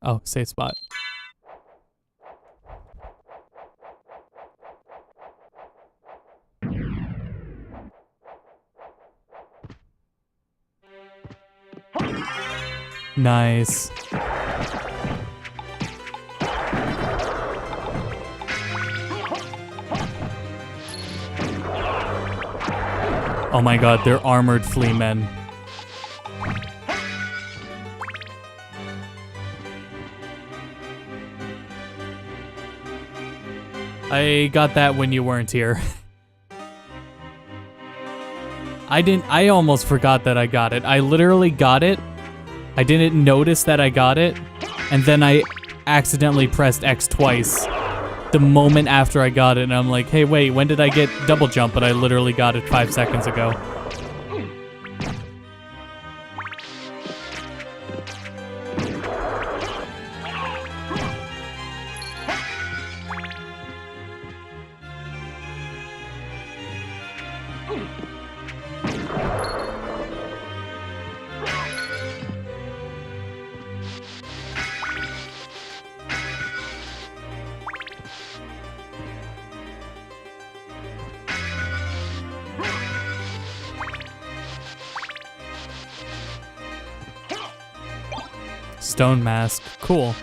Oh, safe spot. Nice. Oh my god, they're armored flea men. I got that when you weren't here. I almost forgot that I got it. I literally got it. I didn't notice that I got it. And then I accidentally pressed X twice the moment after I got it. And I'm like, hey, wait, when did I get double jump? But I literally got it 5 seconds ago. Stone mask. Cool.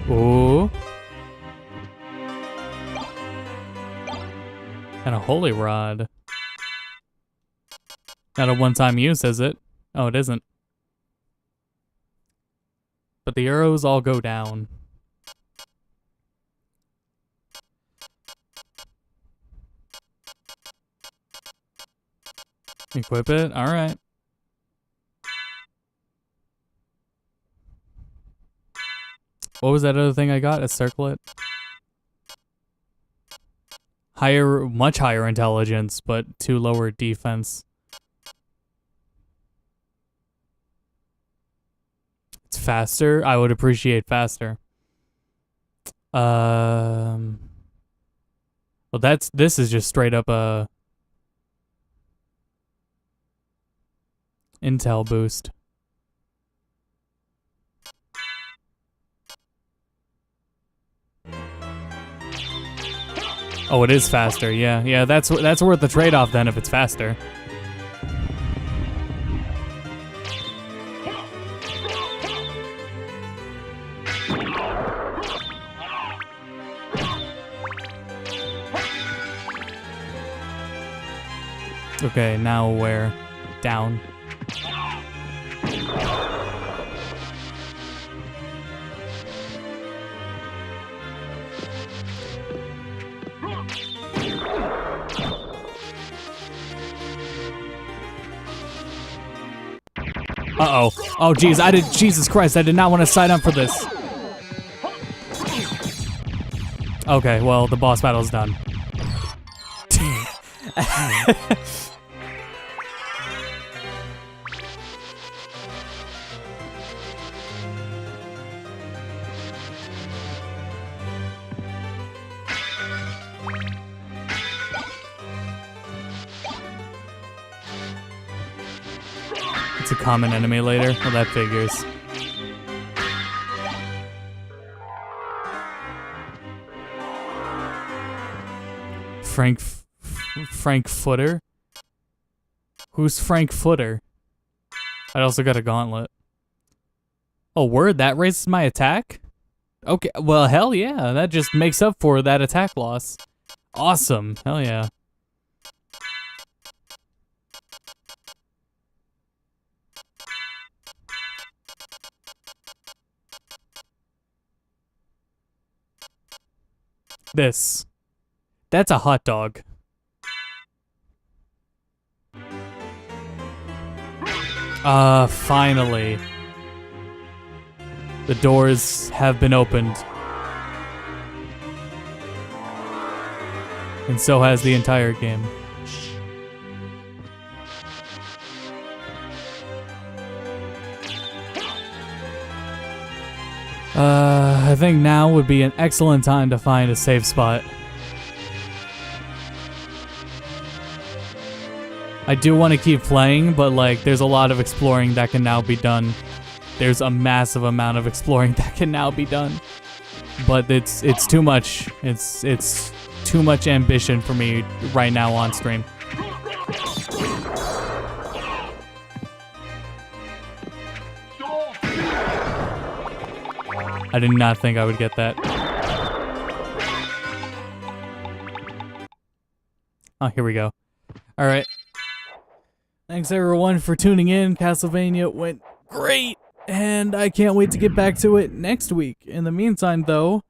Ooh. And a holy rod. Not a one-time use, is it? Oh, it isn't. But the arrows all go down. Equip it. All right. What was that other thing I got? A circlet. Much higher intelligence, but 2 lower defense. It's faster. I would appreciate faster. Well, this is just straight up a intel boost. Oh, it is faster. Yeah. That's worth the trade-off then if it's faster. Okay, now where? Down. Uh-oh. Oh, geez, Jesus Christ, I did not want to sign up for this. Okay, well, the boss battle's done. It's a common enemy later. Well, that figures. Frank Footer? Who's Frank Footer? I also got a gauntlet. Oh, word, that raises my attack? Okay, well, hell yeah. That just makes up for that attack loss. Awesome. Hell yeah. This. That's a hot dog. Finally. The doors have been opened. And so has the entire game. I think now would be an excellent time to find a safe spot. I do want to keep playing, but like, there's a lot of exploring that can now be done. There's a massive amount of exploring that can now be done. But it's too much. It's too much ambition for me right now on stream. I did not think I would get that. Oh, here we go. Alright. Thanks everyone for tuning in. Castlevania went great, and I can't wait to get back to it next week. In the meantime, though,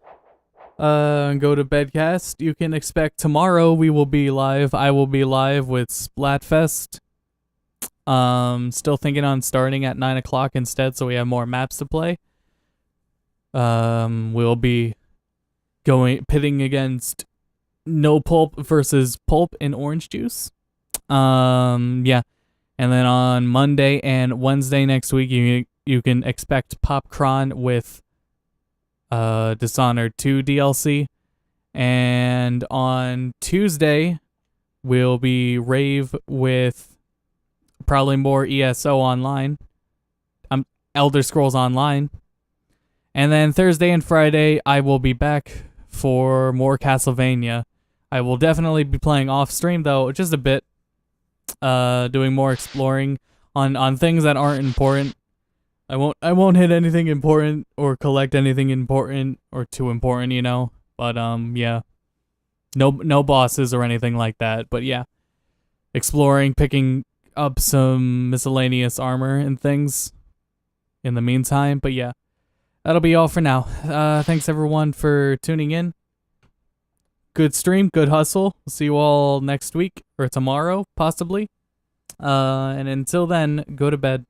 go to Bedcast. You can expect tomorrow we will be live. I will be live with Splatfest. Still thinking on starting at 9 o'clock instead, so we have more maps to play. We'll be pitting against No Pulp versus Pulp and Orange Juice. Yeah. And then on Monday and Wednesday next week, you can expect Popcron with Dishonored 2 DLC. And on Tuesday, we'll be Rave with probably more ESO Online. Elder Scrolls Online. And then Thursday and Friday, I will be back for more Castlevania. I will definitely be playing off stream though, just a bit. Doing more exploring on things that aren't important. I won't hit anything important or collect anything important or too important, you know. But yeah. No bosses or anything like that. But yeah. Exploring, picking up some miscellaneous armor and things in the meantime. But yeah. That'll be all for now. Thanks everyone for tuning in. Good stream, good hustle. We'll see you all next week or tomorrow, possibly. And until then, go to bed.